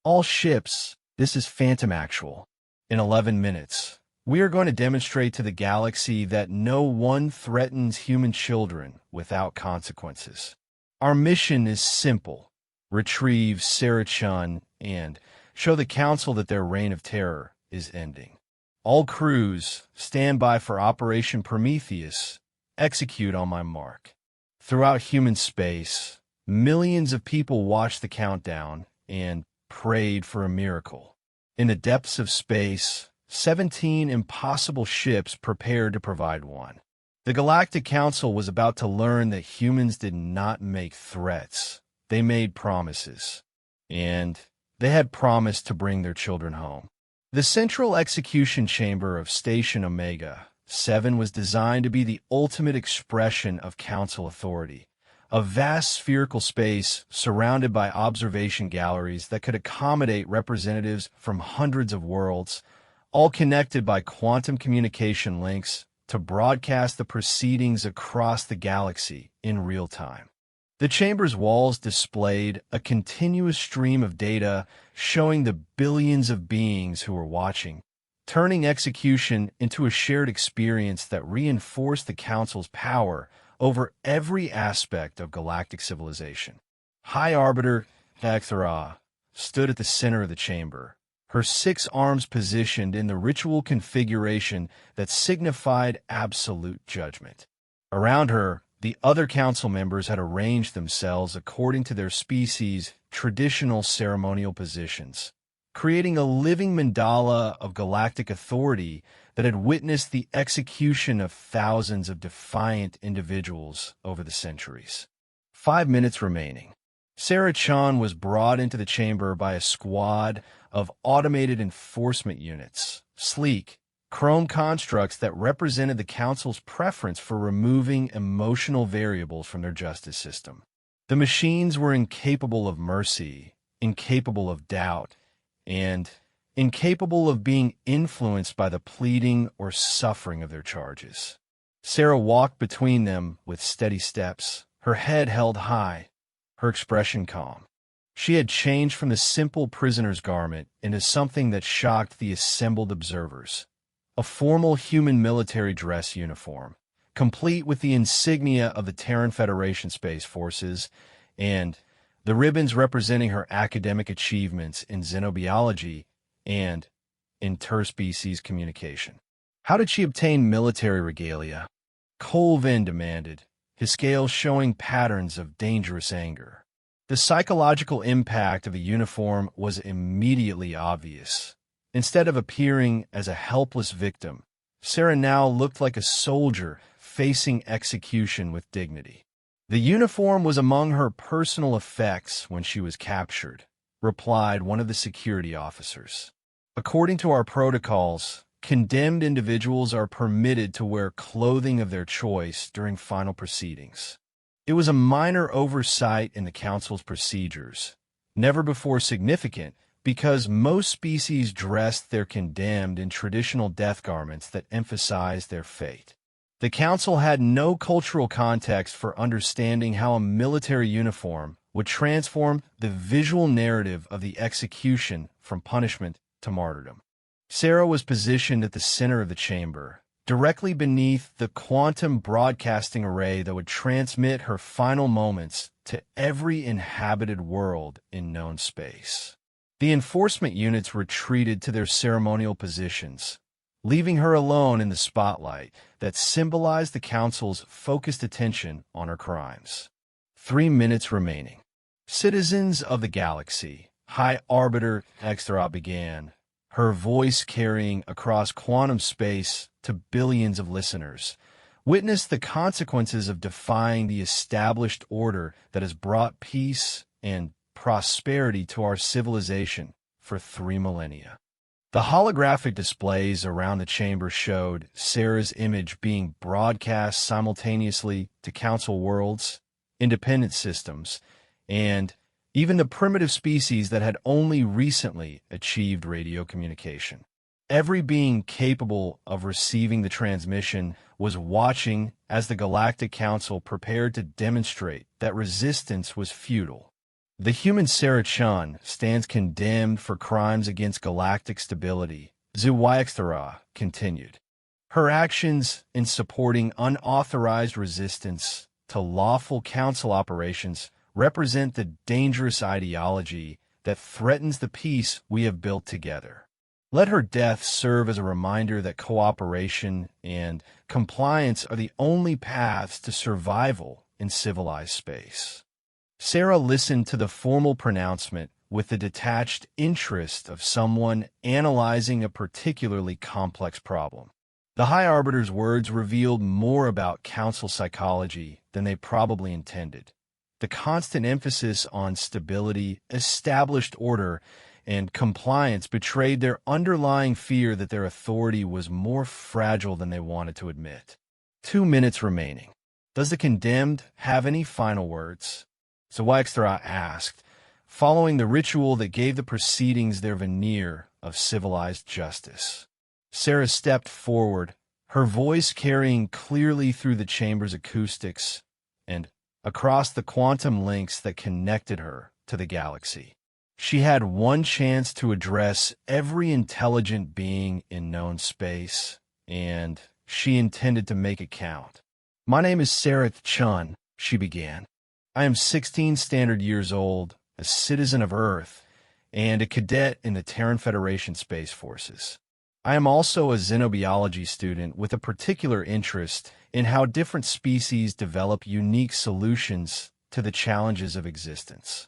All ships, this is Phantom Actual. In 11 minutes, we are going to demonstrate to the galaxy that no one threatens human children without consequences. Our mission is simple. Retrieve Sarah Chun and show the Council that their reign of terror is ending. All crews, stand by for Operation Prometheus. Execute on my mark. Throughout human space, millions of people watched the countdown and prayed for a miracle. In the depths of space, 17 impossible ships prepared to provide one. The Galactic Council was about to learn that humans did not make threats. They made promises. And they had promised to bring their children home. The central execution chamber of Station Omega 7 was designed to be the ultimate expression of council authority, a vast spherical space surrounded by observation galleries that could accommodate representatives from hundreds of worlds, all connected by quantum communication links to broadcast the proceedings across the galaxy in real time. The chamber's walls displayed a continuous stream of data showing the billions of beings who were watching, turning execution into a shared experience that reinforced the Council's power over every aspect of galactic civilization. High Arbiter HFY stood at the center of the chamber, her 6 arms positioned in the ritual configuration that signified absolute judgment. Around her, the other council members had arranged themselves according to their species' traditional ceremonial positions, creating a living mandala of galactic authority that had witnessed the execution of thousands of defiant individuals over the centuries. 5 minutes remaining. Sarah Chan was brought into the chamber by a squad of automated enforcement units, sleek, chrome constructs that represented the Council's preference for removing emotional variables from their justice system. The machines were incapable of mercy, incapable of doubt, and incapable of being influenced by the pleading or suffering of their charges. Sarah walked between them with steady steps, her head held high, her expression calm. She had changed from the simple prisoner's garment into something that shocked the assembled observers. A formal human military dress uniform, complete with the insignia of the Terran Federation Space Forces and the ribbons representing her academic achievements in xenobiology and interspecies communication. How did she obtain military regalia? Colvin demanded, his scales showing patterns of dangerous anger. The psychological impact of the uniform was immediately obvious. Instead of appearing as a helpless victim, Sarah now looked like a soldier facing execution with dignity. The uniform was among her personal effects when she was captured, replied one of the security officers. According to our protocols, condemned individuals are permitted to wear clothing of their choice during final proceedings. It was a minor oversight in the Council's procedures, never before significant, because most species dressed their condemned in traditional death garments that emphasized their fate. The Council had no cultural context for understanding how a military uniform would transform the visual narrative of the execution from punishment to martyrdom. Sarah was positioned at the center of the chamber, directly beneath the quantum broadcasting array that would transmit her final moments to every inhabited world in known space. The enforcement units retreated to their ceremonial positions, leaving her alone in the spotlight that symbolized the Council's focused attention on her crimes. 3 minutes remaining. Citizens of the galaxy, High Arbiter HFY began, her voice carrying across quantum space to billions of listeners. Witness the consequences of defying the established order that has brought peace and prosperity to our civilization for 3 millennia. The holographic displays around the chamber showed Sarah's image being broadcast simultaneously to Council worlds, independent systems, and even the primitive species that had only recently achieved radio communication. Every being capable of receiving the transmission was watching as the Galactic Council prepared to demonstrate that resistance was futile. The human Sarah Chan stands condemned for crimes against galactic stability, HFY continued. Her actions in supporting unauthorized resistance to lawful council operations represent the dangerous ideology that threatens the peace we have built together. Let her death serve as a reminder that cooperation and compliance are the only paths to survival in civilized space. Sarah listened to the formal pronouncement with the detached interest of someone analyzing a particularly complex problem. The High Arbiter's words revealed more about Council psychology than they probably intended. The constant emphasis on stability, established order, and compliance betrayed their underlying fear that their authority was more fragile than they wanted to admit. 2 minutes remaining. Does the condemned have any final words? HFY asked, following the ritual that gave the proceedings their veneer of civilized justice. Sarah stepped forward, her voice carrying clearly through the chamber's acoustics, and across the quantum links that connected her to the galaxy. She had one chance to address every intelligent being in known space, and she intended to make it count. "My name is Sarah Chun," she began. "I am 16 standard years old, a citizen of Earth, and a cadet in the Terran Federation Space Forces. I am also a xenobiology student with a particular interest in how different species develop unique solutions to the challenges of existence."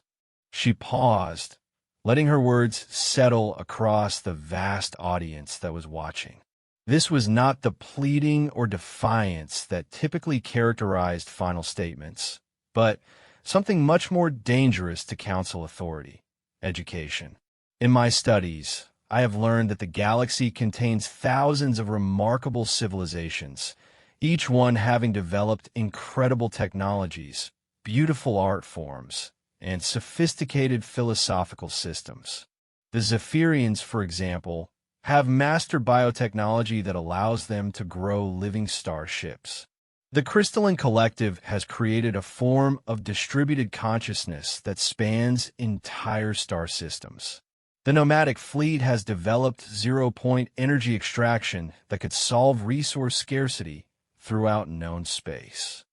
She paused, letting her words settle across the vast audience that was watching. This was not the pleading or defiance that typically characterized final statements, but something much more dangerous to council authority: education. "In my studies, I have learned that the galaxy contains thousands of remarkable civilizations, each one having developed incredible technologies, beautiful art forms, and sophisticated philosophical systems. The Zephyrians, for example, have mastered biotechnology that allows them to grow living starships. The Crystalline Collective has created a form of distributed consciousness that spans entire star systems. The Nomadic Fleet has developed zero-point energy extraction that could solve resource scarcity throughout known space."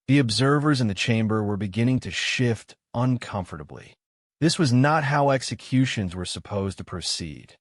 The observers in the chamber were beginning to shift uncomfortably. This was not how executions were supposed to proceed.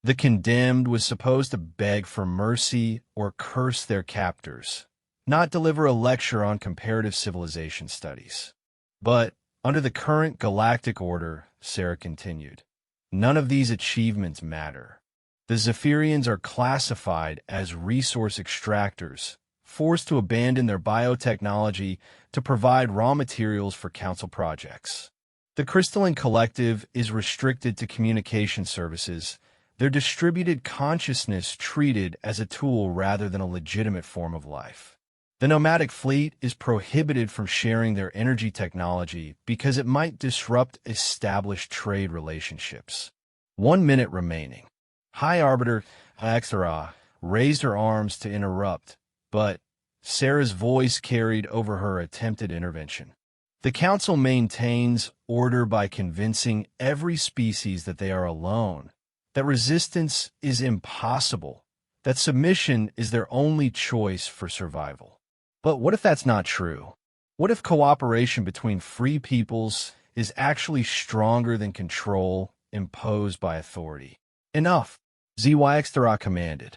The condemned was supposed to beg for mercy or curse their captors, not deliver a lecture on comparative civilization studies. "But under the current galactic order," Sarah continued, "none of these achievements matter. The Zephyrians are classified as resource extractors, forced to abandon their biotechnology to provide raw materials for council projects. The Crystalline Collective is restricted to communication services, their distributed consciousness treated as a tool rather than a legitimate form of life. The Nomadic Fleet is prohibited from sharing their energy technology because it might disrupt established trade relationships." 1 minute remaining. High Arbiter HFY raised her arms to interrupt, but Sarah's voice carried over her attempted intervention. "The Council maintains order by convincing every species that they are alone, that resistance is impossible, that submission is their only choice for survival. But what if that's not true? What if cooperation between free peoples is actually stronger than control imposed by authority?" "Enough," HFY commanded.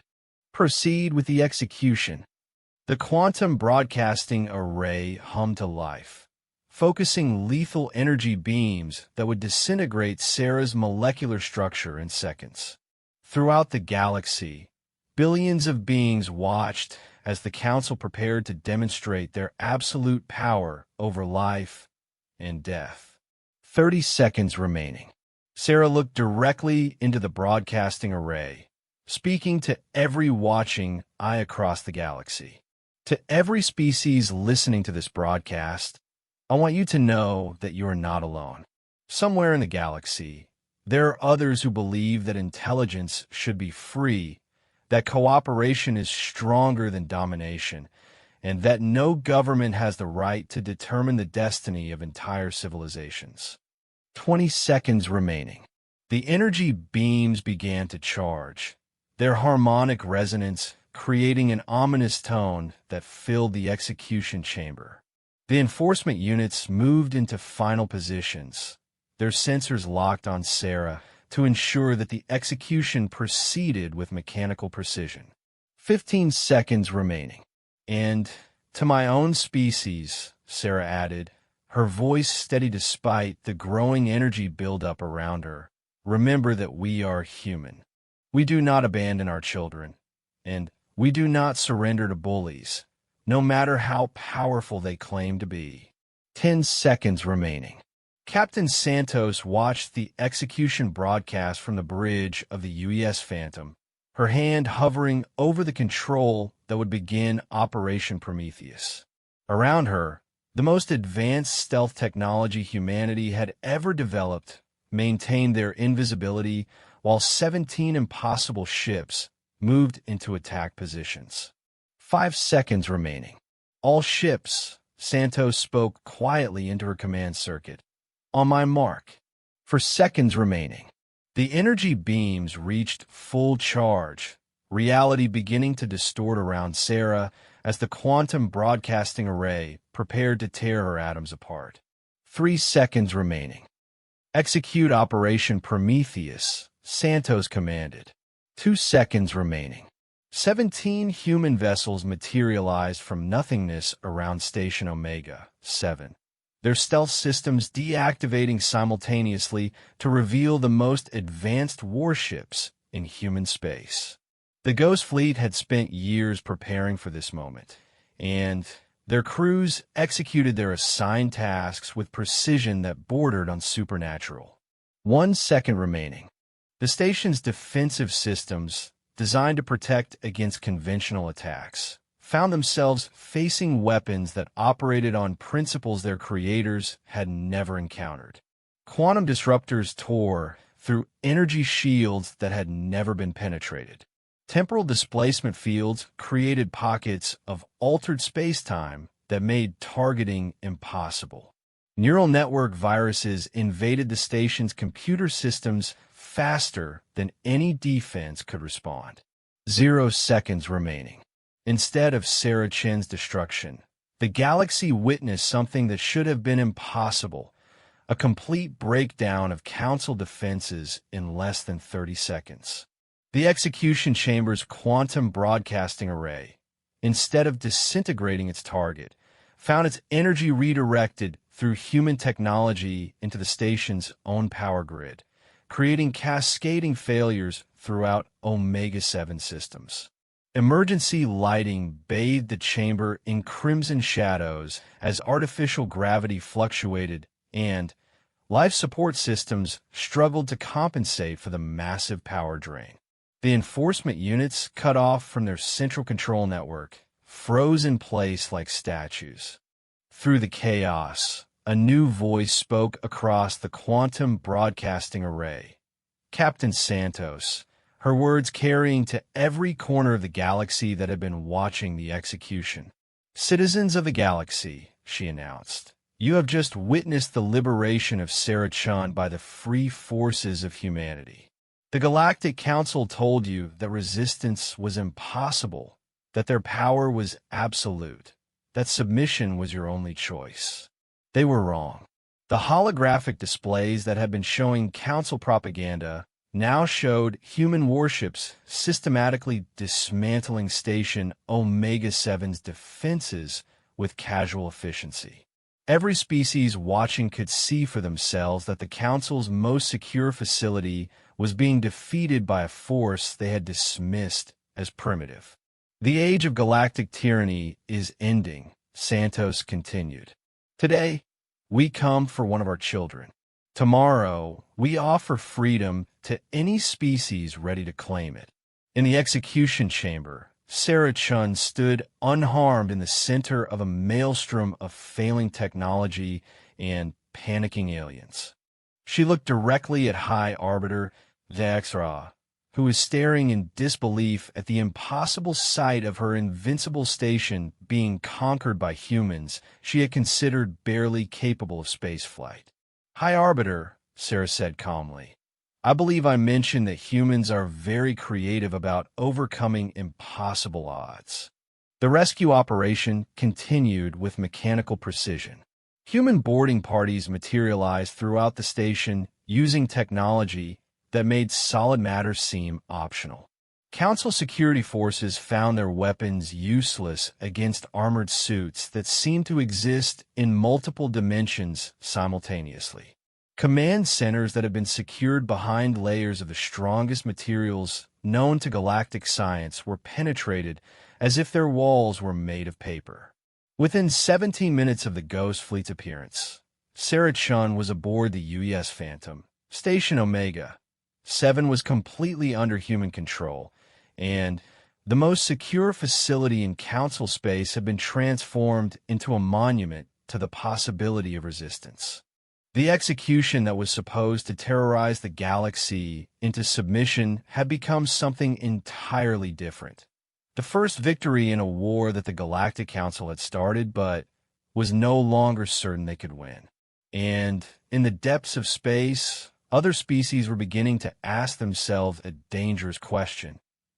"Proceed with the execution." The quantum broadcasting array hummed to life, focusing lethal energy beams that would disintegrate Sarah's molecular structure in seconds. Throughout the galaxy, billions of beings watched as the Council prepared to demonstrate their absolute power over life and death. 30 seconds remaining. Sarah looked directly into the broadcasting array, speaking to every watching eye across the galaxy. "To every species listening to this broadcast, I want you to know that you are not alone. Somewhere in the galaxy, there are others who believe that intelligence should be free, that cooperation is stronger than domination, and that no government has the right to determine the destiny of entire civilizations." 20 seconds remaining. The energy beams began to charge, their harmonic resonance creating an ominous tone that filled the execution chamber. The enforcement units moved into final positions, their sensors locked on Sarah to ensure that the execution proceeded with mechanical precision. 15 seconds remaining. "And to my own species," Sarah added, her voice steady despite the growing energy buildup around her, "remember that we are human. We do not abandon our children, and we do not surrender to bullies, no matter how powerful they claim to be." 10 seconds remaining. Captain Santos watched the execution broadcast from the bridge of the UES Phantom, her hand hovering over the control that would begin Operation Prometheus. Around her, the most advanced stealth technology humanity had ever developed maintained their invisibility, while 17 impossible ships moved into attack positions. 5 seconds remaining. "All ships, Santos spoke quietly into her command circuit. On my mark. For seconds remaining. The energy beams reached full charge, reality beginning to distort around Sarah as the quantum broadcasting array prepared to tear her atoms apart. 3 seconds remaining. Execute Operation Prometheus, Santos commanded. 2 seconds remaining. 17 human vessels materialized from nothingness around Station Omega 7. Their stealth systems deactivating simultaneously to reveal the most advanced warships in human space. The Ghost Fleet had spent years preparing for this moment, and their crews executed their assigned tasks with precision that bordered on supernatural. 1 second remaining. The station's defensive systems, designed to protect against conventional attacks, found themselves facing weapons that operated on principles their creators had never encountered. Quantum disruptors tore through energy shields that had never been penetrated. Temporal displacement fields created pockets of altered space-time that made targeting impossible. Neural network viruses invaded the station's computer systems faster than any defense could respond. 0 seconds remaining. Instead of Sarah Chen's destruction, the galaxy witnessed something that should have been impossible, a complete breakdown of Council defenses in less than 30 seconds. The execution chamber's quantum broadcasting array, instead of disintegrating its target, found its energy redirected through human technology into the station's own power grid, creating cascading failures throughout Omega-7 systems. Emergency lighting bathed the chamber in crimson shadows as artificial gravity fluctuated and life support systems struggled to compensate for the massive power drain. The enforcement units, cut off from their central control network, froze in place like statues. Through the chaos, a new voice spoke across the quantum broadcasting array. Captain Santos, her words carrying to every corner of the galaxy that had been watching the execution. Citizens of the galaxy, she announced, you have just witnessed the liberation of Sarah Chun by the free forces of humanity. The Galactic Council told you that resistance was impossible, that their power was absolute, that submission was your only choice. They were wrong. The holographic displays that had been showing Council propaganda now showed human warships systematically dismantling Station Omega-7's defenses with casual efficiency. Every species watching could see for themselves that the Council's most secure facility was being defeated by a force they had dismissed as primitive. The age of galactic tyranny is ending, Santos continued. Today, we come for one of our children. Tomorrow, we offer freedom to any species ready to claim it. In the execution chamber, Sarah Chun stood unharmed in the center of a maelstrom of failing technology and panicking aliens. She looked directly at High Arbiter Daxra, who was staring in disbelief at the impossible sight of her invincible station being conquered by humans she had considered barely capable of spaceflight. High Arbiter, Sarah said calmly, I believe I mentioned that humans are very creative about overcoming impossible odds. The rescue operation continued with mechanical precision. Human boarding parties materialized throughout the station using technology that made solid matter seem optional. Council security forces found their weapons useless against armored suits that seemed to exist in multiple dimensions simultaneously. Command centers that had been secured behind layers of the strongest materials known to galactic science were penetrated as if their walls were made of paper. Within 17 minutes of the Ghost Fleet's appearance, Sarah Chun was aboard the UES Phantom. Station Omega 7 was completely under human control, and the most secure facility in Council space had been transformed into a monument to the possibility of resistance. The execution that was supposed to terrorize the galaxy into submission had become something entirely different. The first victory in a war that the Galactic Council had started, but was no longer certain they could win. And in the depths of space, other species were beginning to ask themselves a dangerous question.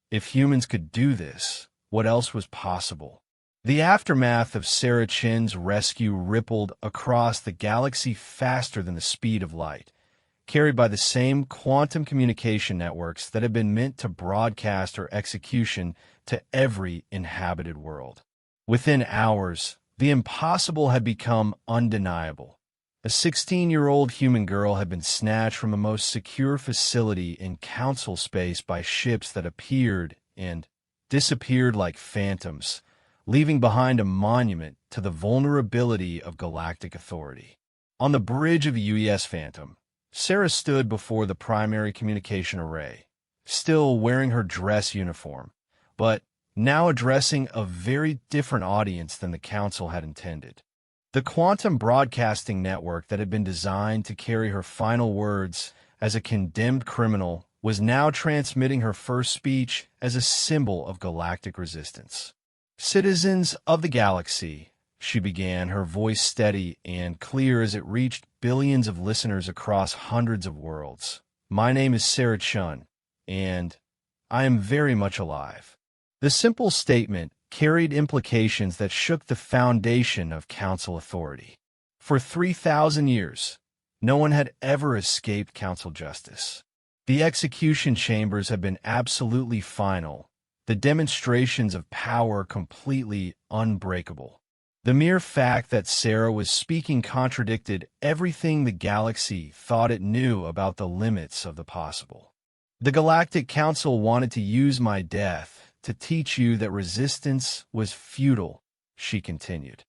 If humans could do this, what else was possible? The aftermath of Sarah Chin's rescue rippled across the galaxy faster than the speed of light, carried by the same quantum communication networks that had been meant to broadcast her execution to every inhabited world. Within hours, the impossible had become undeniable. A 16-year-old human girl had been snatched from the most secure facility in Council space by ships that appeared and disappeared like phantoms, leaving behind a monument to the vulnerability of galactic authority. On the bridge of UES Phantom, Sarah stood before the primary communication array, still wearing her dress uniform, but now addressing a very different audience than the Council had intended. The quantum broadcasting network that had been designed to carry her final words as a condemned criminal was now transmitting her first speech as a symbol of galactic resistance. "Citizens of the galaxy," she began, her voice steady and clear as it reached billions of listeners across hundreds of worlds. "My name is Sarah Chun, and I am very much alive." The simple statement carried implications that shook the foundation of Council authority. For 3,000 years, no one had ever escaped Council justice. The execution chambers had been absolutely final, the demonstrations of power completely unbreakable. The mere fact that Sarah was speaking contradicted everything the galaxy thought it knew about the limits of the possible. "The Galactic Council wanted to use my death to teach you that resistance was futile," she continued.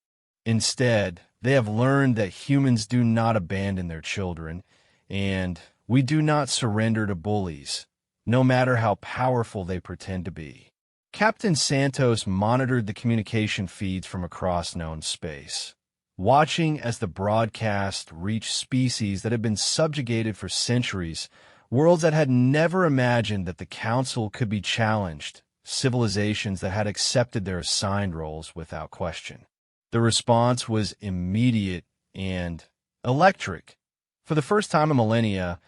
"Instead, they have learned that humans do not abandon their children, and we do not surrender to bullies, no matter how powerful they pretend to be." Captain Santos monitored the communication feeds from across known space, watching as the broadcast reached species that had been subjugated for centuries, worlds that had never imagined that the Council could be challenged, civilizations that had accepted their assigned roles without question. The response was immediate and electric. For the first time in millennia,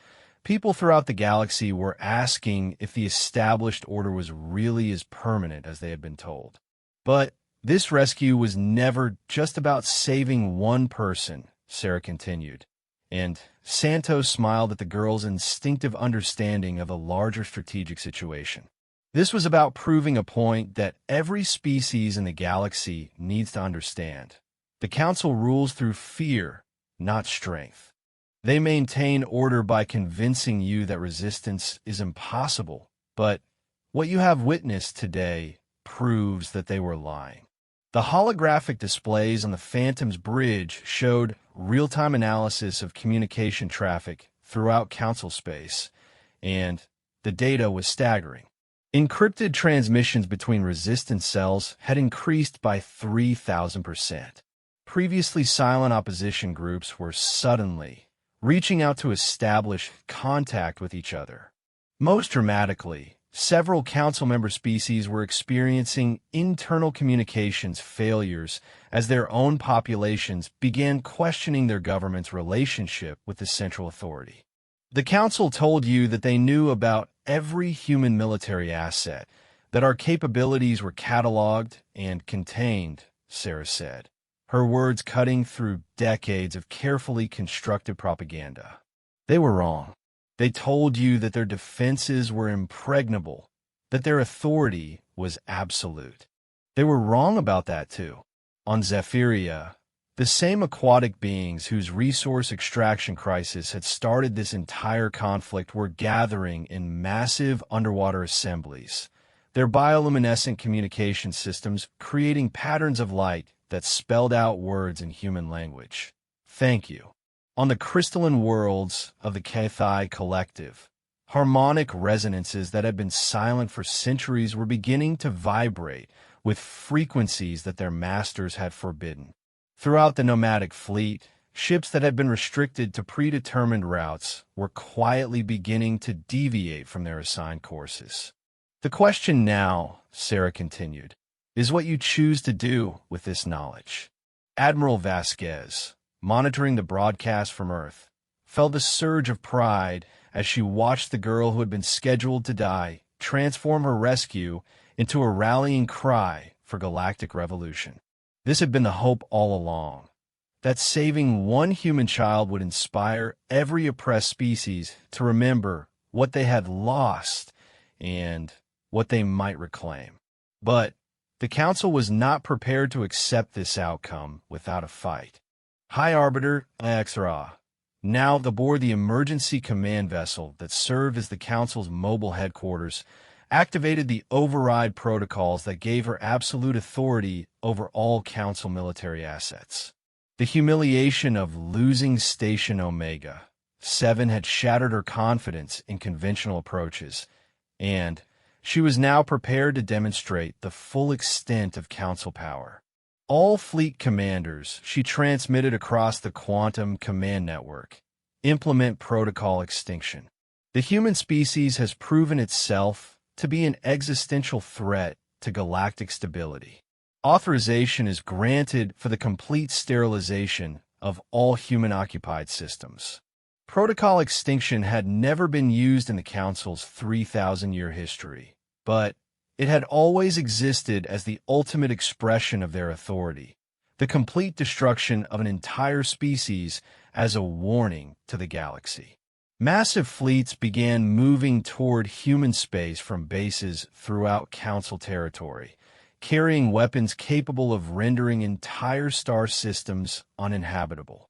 people throughout the galaxy were asking if the established order was really as permanent as they had been told. But this rescue was never just about saving one person, Sarah continued, and Santos smiled at the girl's instinctive understanding of a larger strategic situation. This was about proving a point that every species in the galaxy needs to understand. The Council rules through fear, not strength. They maintain order by convincing you that resistance is impossible, but what you have witnessed today proves that they were lying. The holographic displays on the Phantom's bridge showed real-time analysis of communication traffic throughout Council space, and the data was staggering. Encrypted transmissions between resistance cells had increased by 3,000%. Previously silent opposition groups were suddenly reaching out to establish contact with each other. Most dramatically, several Council member species were experiencing internal communications failures as their own populations began questioning their government's relationship with the central authority. The Council told you that they knew about every human military asset, that our capabilities were cataloged and contained, Sarah said, her words cutting through decades of carefully constructed propaganda. They were wrong. They told you that their defenses were impregnable, that their authority was absolute. They were wrong about that too. On Zephyria, the same aquatic beings whose resource extraction crisis had started this entire conflict were gathering in massive underwater assemblies, their bioluminescent communication systems creating patterns of light that spelled out words in human language. Thank you. On the crystalline worlds of the HFY Collective, harmonic resonances that had been silent for centuries were beginning to vibrate with frequencies that their masters had forbidden. Throughout the nomadic fleet, ships that had been restricted to predetermined routes were quietly beginning to deviate from their assigned courses. "The question now," Sarah continued, "is what you choose to do with this knowledge. Admiral Vasquez, monitoring the broadcast from Earth, felt a surge of pride as she watched the girl who had been scheduled to die transform her rescue into a rallying cry for galactic revolution. This had been the hope all along, that saving one human child would inspire every oppressed species to remember what they had lost and what they might reclaim. But the Council was not prepared to accept this outcome without a fight. High Arbiter Exra, now aboard the emergency command vessel that served as the Council's mobile headquarters, activated the override protocols that gave her absolute authority over all Council military assets. The humiliation of losing Station Omega 7 had shattered her confidence in conventional approaches, and she was now prepared to demonstrate the full extent of Council power. All fleet commanders she transmitted across the Quantum Command Network. Implement protocol extinction. The human species has proven itself to be an existential threat to galactic stability. Authorization is granted for the complete sterilization of all human-occupied systems. Protocol extinction had never been used in the Council's 3,000-year history, but it had always existed as the ultimate expression of their authority, the complete destruction of an entire species as a warning to the galaxy. Massive fleets began moving toward human space from bases throughout Council territory, carrying weapons capable of rendering entire star systems uninhabitable.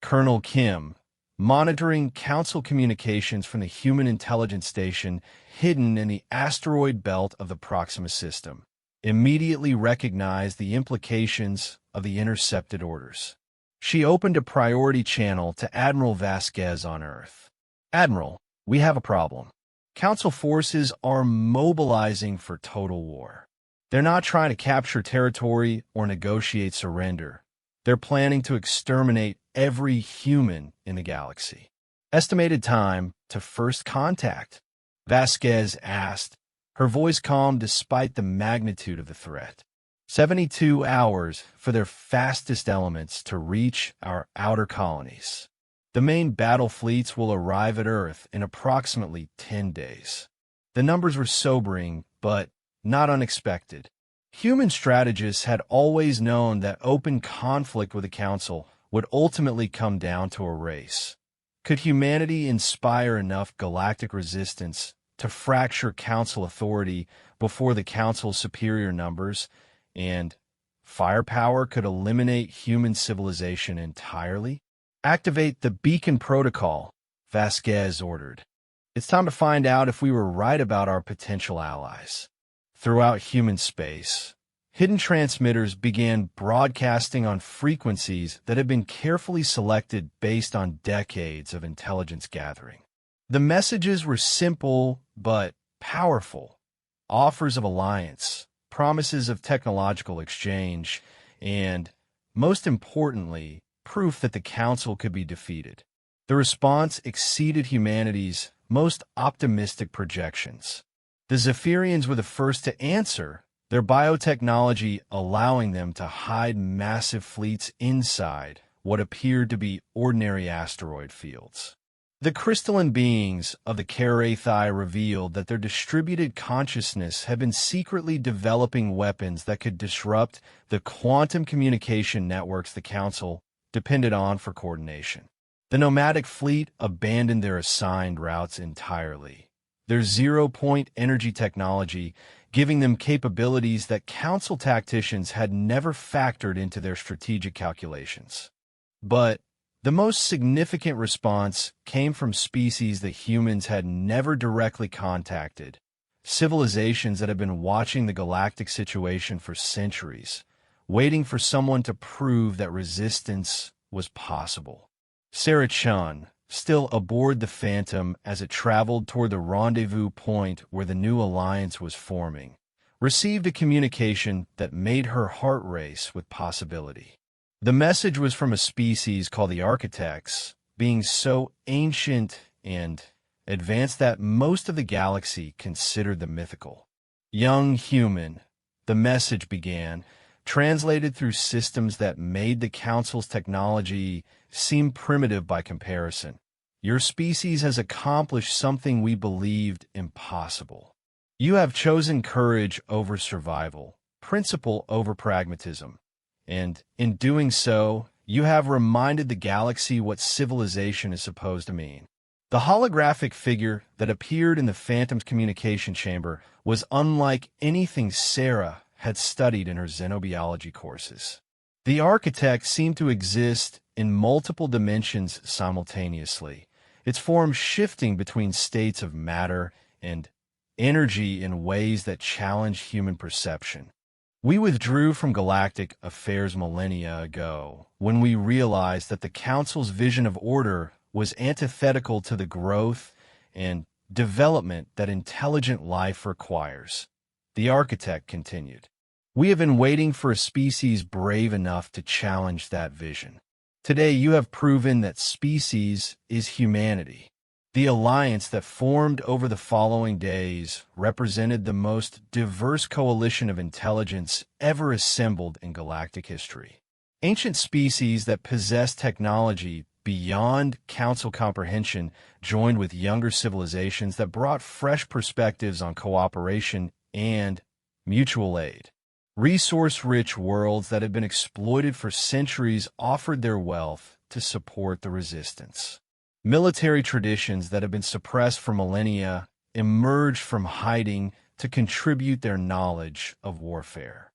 Colonel Kim, monitoring Council communications from the Human Intelligence Station hidden in the asteroid belt of the Proxima System, immediately recognized the implications of the intercepted orders. She opened a priority channel to Admiral Vasquez on Earth. Admiral, we have a problem. Council forces are mobilizing for total war. They're not trying to capture territory or negotiate surrender. They're planning to exterminate every human in the galaxy. Estimated time to first contact? Vasquez asked, her voice calm despite the magnitude of the threat. 72 hours for their fastest elements to reach our outer colonies. The main battle fleets will arrive at Earth in approximately 10 days. The numbers were sobering, but not unexpected. Human strategists had always known that open conflict with the Council would ultimately come down to a race. Could humanity inspire enough galactic resistance to fracture Council authority before the Council's superior numbers and firepower could eliminate human civilization entirely? Activate the beacon protocol, Vasquez ordered. It's time to find out if we were right about our potential allies. Throughout human space, hidden transmitters began broadcasting on frequencies that had been carefully selected based on decades of intelligence gathering. The messages were simple but powerful. Offers of alliance, promises of technological exchange, and, most importantly, proof that the Council could be defeated. The response exceeded humanity's most optimistic projections. The Zephyrians were the first to answer, their biotechnology allowing them to hide massive fleets inside what appeared to be ordinary asteroid fields. The crystalline beings of the Karathai revealed that their distributed consciousness had been secretly developing weapons that could disrupt the quantum communication networks the Council depended on for coordination. The nomadic fleet abandoned their assigned routes entirely, their zero-point energy technology giving them capabilities that Council tacticians had never factored into their strategic calculations. But the most significant response came from species that humans had never directly contacted, civilizations that had been watching the galactic situation for centuries, waiting for someone to prove that resistance was possible. Sarah Chun, still aboard the Phantom as it traveled toward the rendezvous point where the new alliance was forming, received a communication that made her heart race with possibility. The message was from a species called the Architects, being so ancient and advanced that most of the galaxy considered them mythical. Young human, the message began, translated through systems that made the Council's technology seem primitive by comparison. Your species has accomplished something we believed impossible. You have chosen courage over survival, principle over pragmatism, and in doing so, you have reminded the galaxy what civilization is supposed to mean. The holographic figure that appeared in the Phantom's communication chamber was unlike anything Sarah had studied in her xenobiology courses. The architect seemed to exist in multiple dimensions simultaneously, its form shifting between states of matter and energy in ways that challenged human perception. We withdrew from galactic affairs millennia ago when we realized that the Council's vision of order was antithetical to the growth and development that intelligent life requires. The architect continued. We have been waiting for a species brave enough to challenge that vision. Today you have proven that species is humanity. The alliance that formed over the following days represented the most diverse coalition of intelligence ever assembled in galactic history. Ancient species that possessed technology beyond Council comprehension joined with younger civilizations that brought fresh perspectives on cooperation and mutual aid. Resource-rich worlds that had been exploited for centuries offered their wealth to support the resistance. Military traditions that had been suppressed for millennia emerged from hiding to contribute their knowledge of warfare.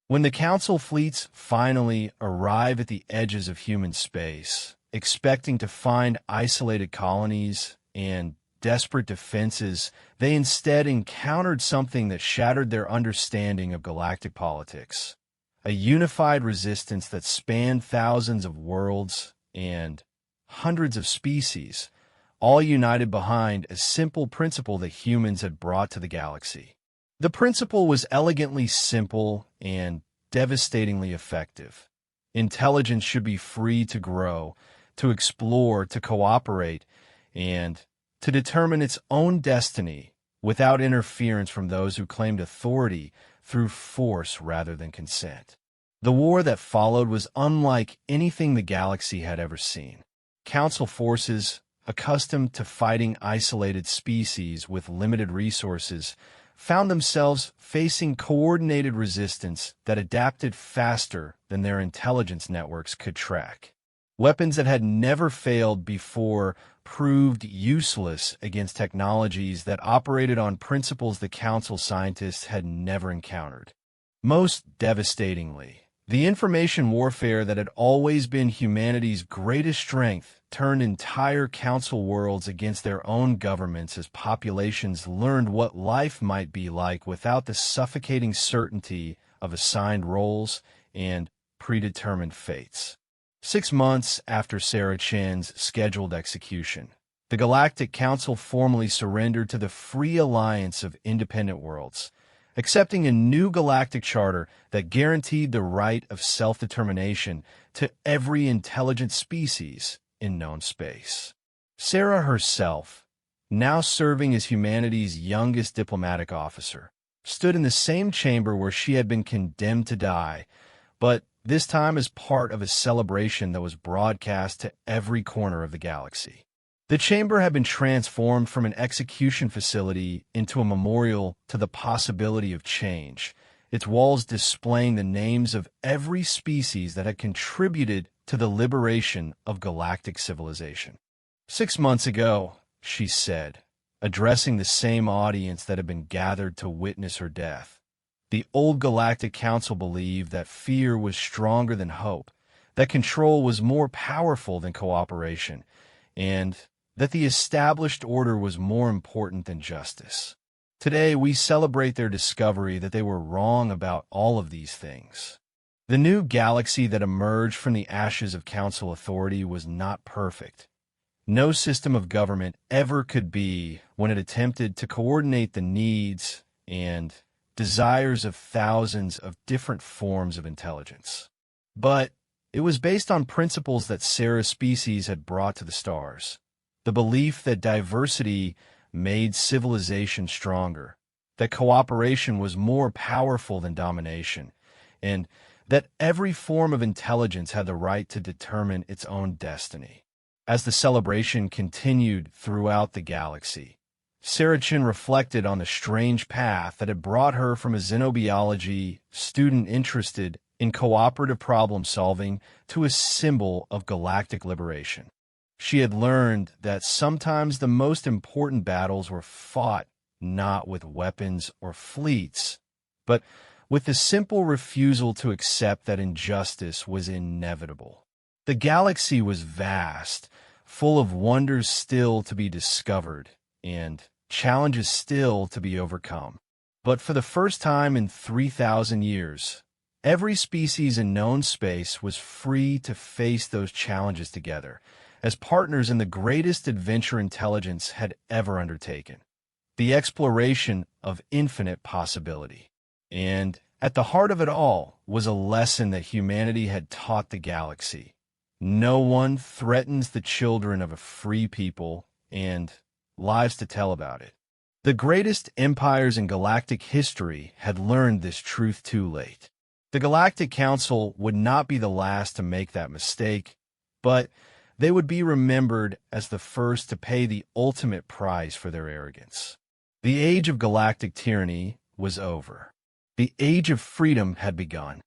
When the Council fleets finally arrive at the edges of human space, expecting to find isolated colonies and desperate defenses, they instead encountered something that shattered their understanding of galactic politics. A unified resistance that spanned thousands of worlds and hundreds of species, all united behind a simple principle that humans had brought to the galaxy. The principle was elegantly simple and devastatingly effective. Intelligence should be free to grow, to explore, to cooperate, and to determine its own destiny without interference from those who claimed authority through force rather than consent. The war that followed was unlike anything the galaxy had ever seen. Council forces, accustomed to fighting isolated species with limited resources, found themselves facing coordinated resistance that adapted faster than their intelligence networks could track. Weapons that had never failed before proved useless against technologies that operated on principles the Council scientists had never encountered. Most devastatingly, the information warfare that had always been humanity's greatest strength turned entire Council worlds against their own governments as populations learned what life might be like without the suffocating certainty of assigned roles and predetermined fates. 6 months after Sarah Chen's scheduled execution, the Galactic Council formally surrendered to the Free Alliance of Independent Worlds, accepting a new galactic charter that guaranteed the right of self-determination to every intelligent species in known space. Sarah herself, now serving as humanity's youngest diplomatic officer, stood in the same chamber where she had been condemned to die, but this time as part of a celebration that was broadcast to every corner of the galaxy. The chamber had been transformed from an execution facility into a memorial to the possibility of change, its walls displaying the names of every species that had contributed to the liberation of galactic civilization. 6 months ago, she said, addressing the same audience that had been gathered to witness her death, the old Galactic Council believed that fear was stronger than hope, that control was more powerful than cooperation, and that the established order was more important than justice. Today, we celebrate their discovery that they were wrong about all of these things. The new galaxy that emerged from the ashes of Council authority was not perfect. No system of government ever could be when it attempted to coordinate the needs and desires of thousands of different forms of intelligence. But it was based on principles that Sarah's species had brought to the stars. The belief that diversity made civilization stronger, that cooperation was more powerful than domination, and that every form of intelligence had the right to determine its own destiny. As the celebration continued throughout the galaxy, Sarachin reflected on the strange path that had brought her from a xenobiology student interested in cooperative problem-solving to a symbol of galactic liberation. She had learned that sometimes the most important battles were fought not with weapons or fleets, but with the simple refusal to accept that injustice was inevitable. The galaxy was vast, full of wonders still to be discovered, and challenges still to be overcome. But for the first time in 3,000 years, every species in known space was free to face those challenges together, as partners in the greatest adventure intelligence had ever undertaken, the exploration of infinite possibility. And at the heart of it all was a lesson that humanity had taught the galaxy. No one threatens the children of a free people, and lives to tell about it. The greatest empires in galactic history had learned this truth too late. The Galactic Council would not be the last to make that mistake, but they would be remembered as the first to pay the ultimate price for their arrogance. The age of galactic tyranny was over. The age of freedom had begun.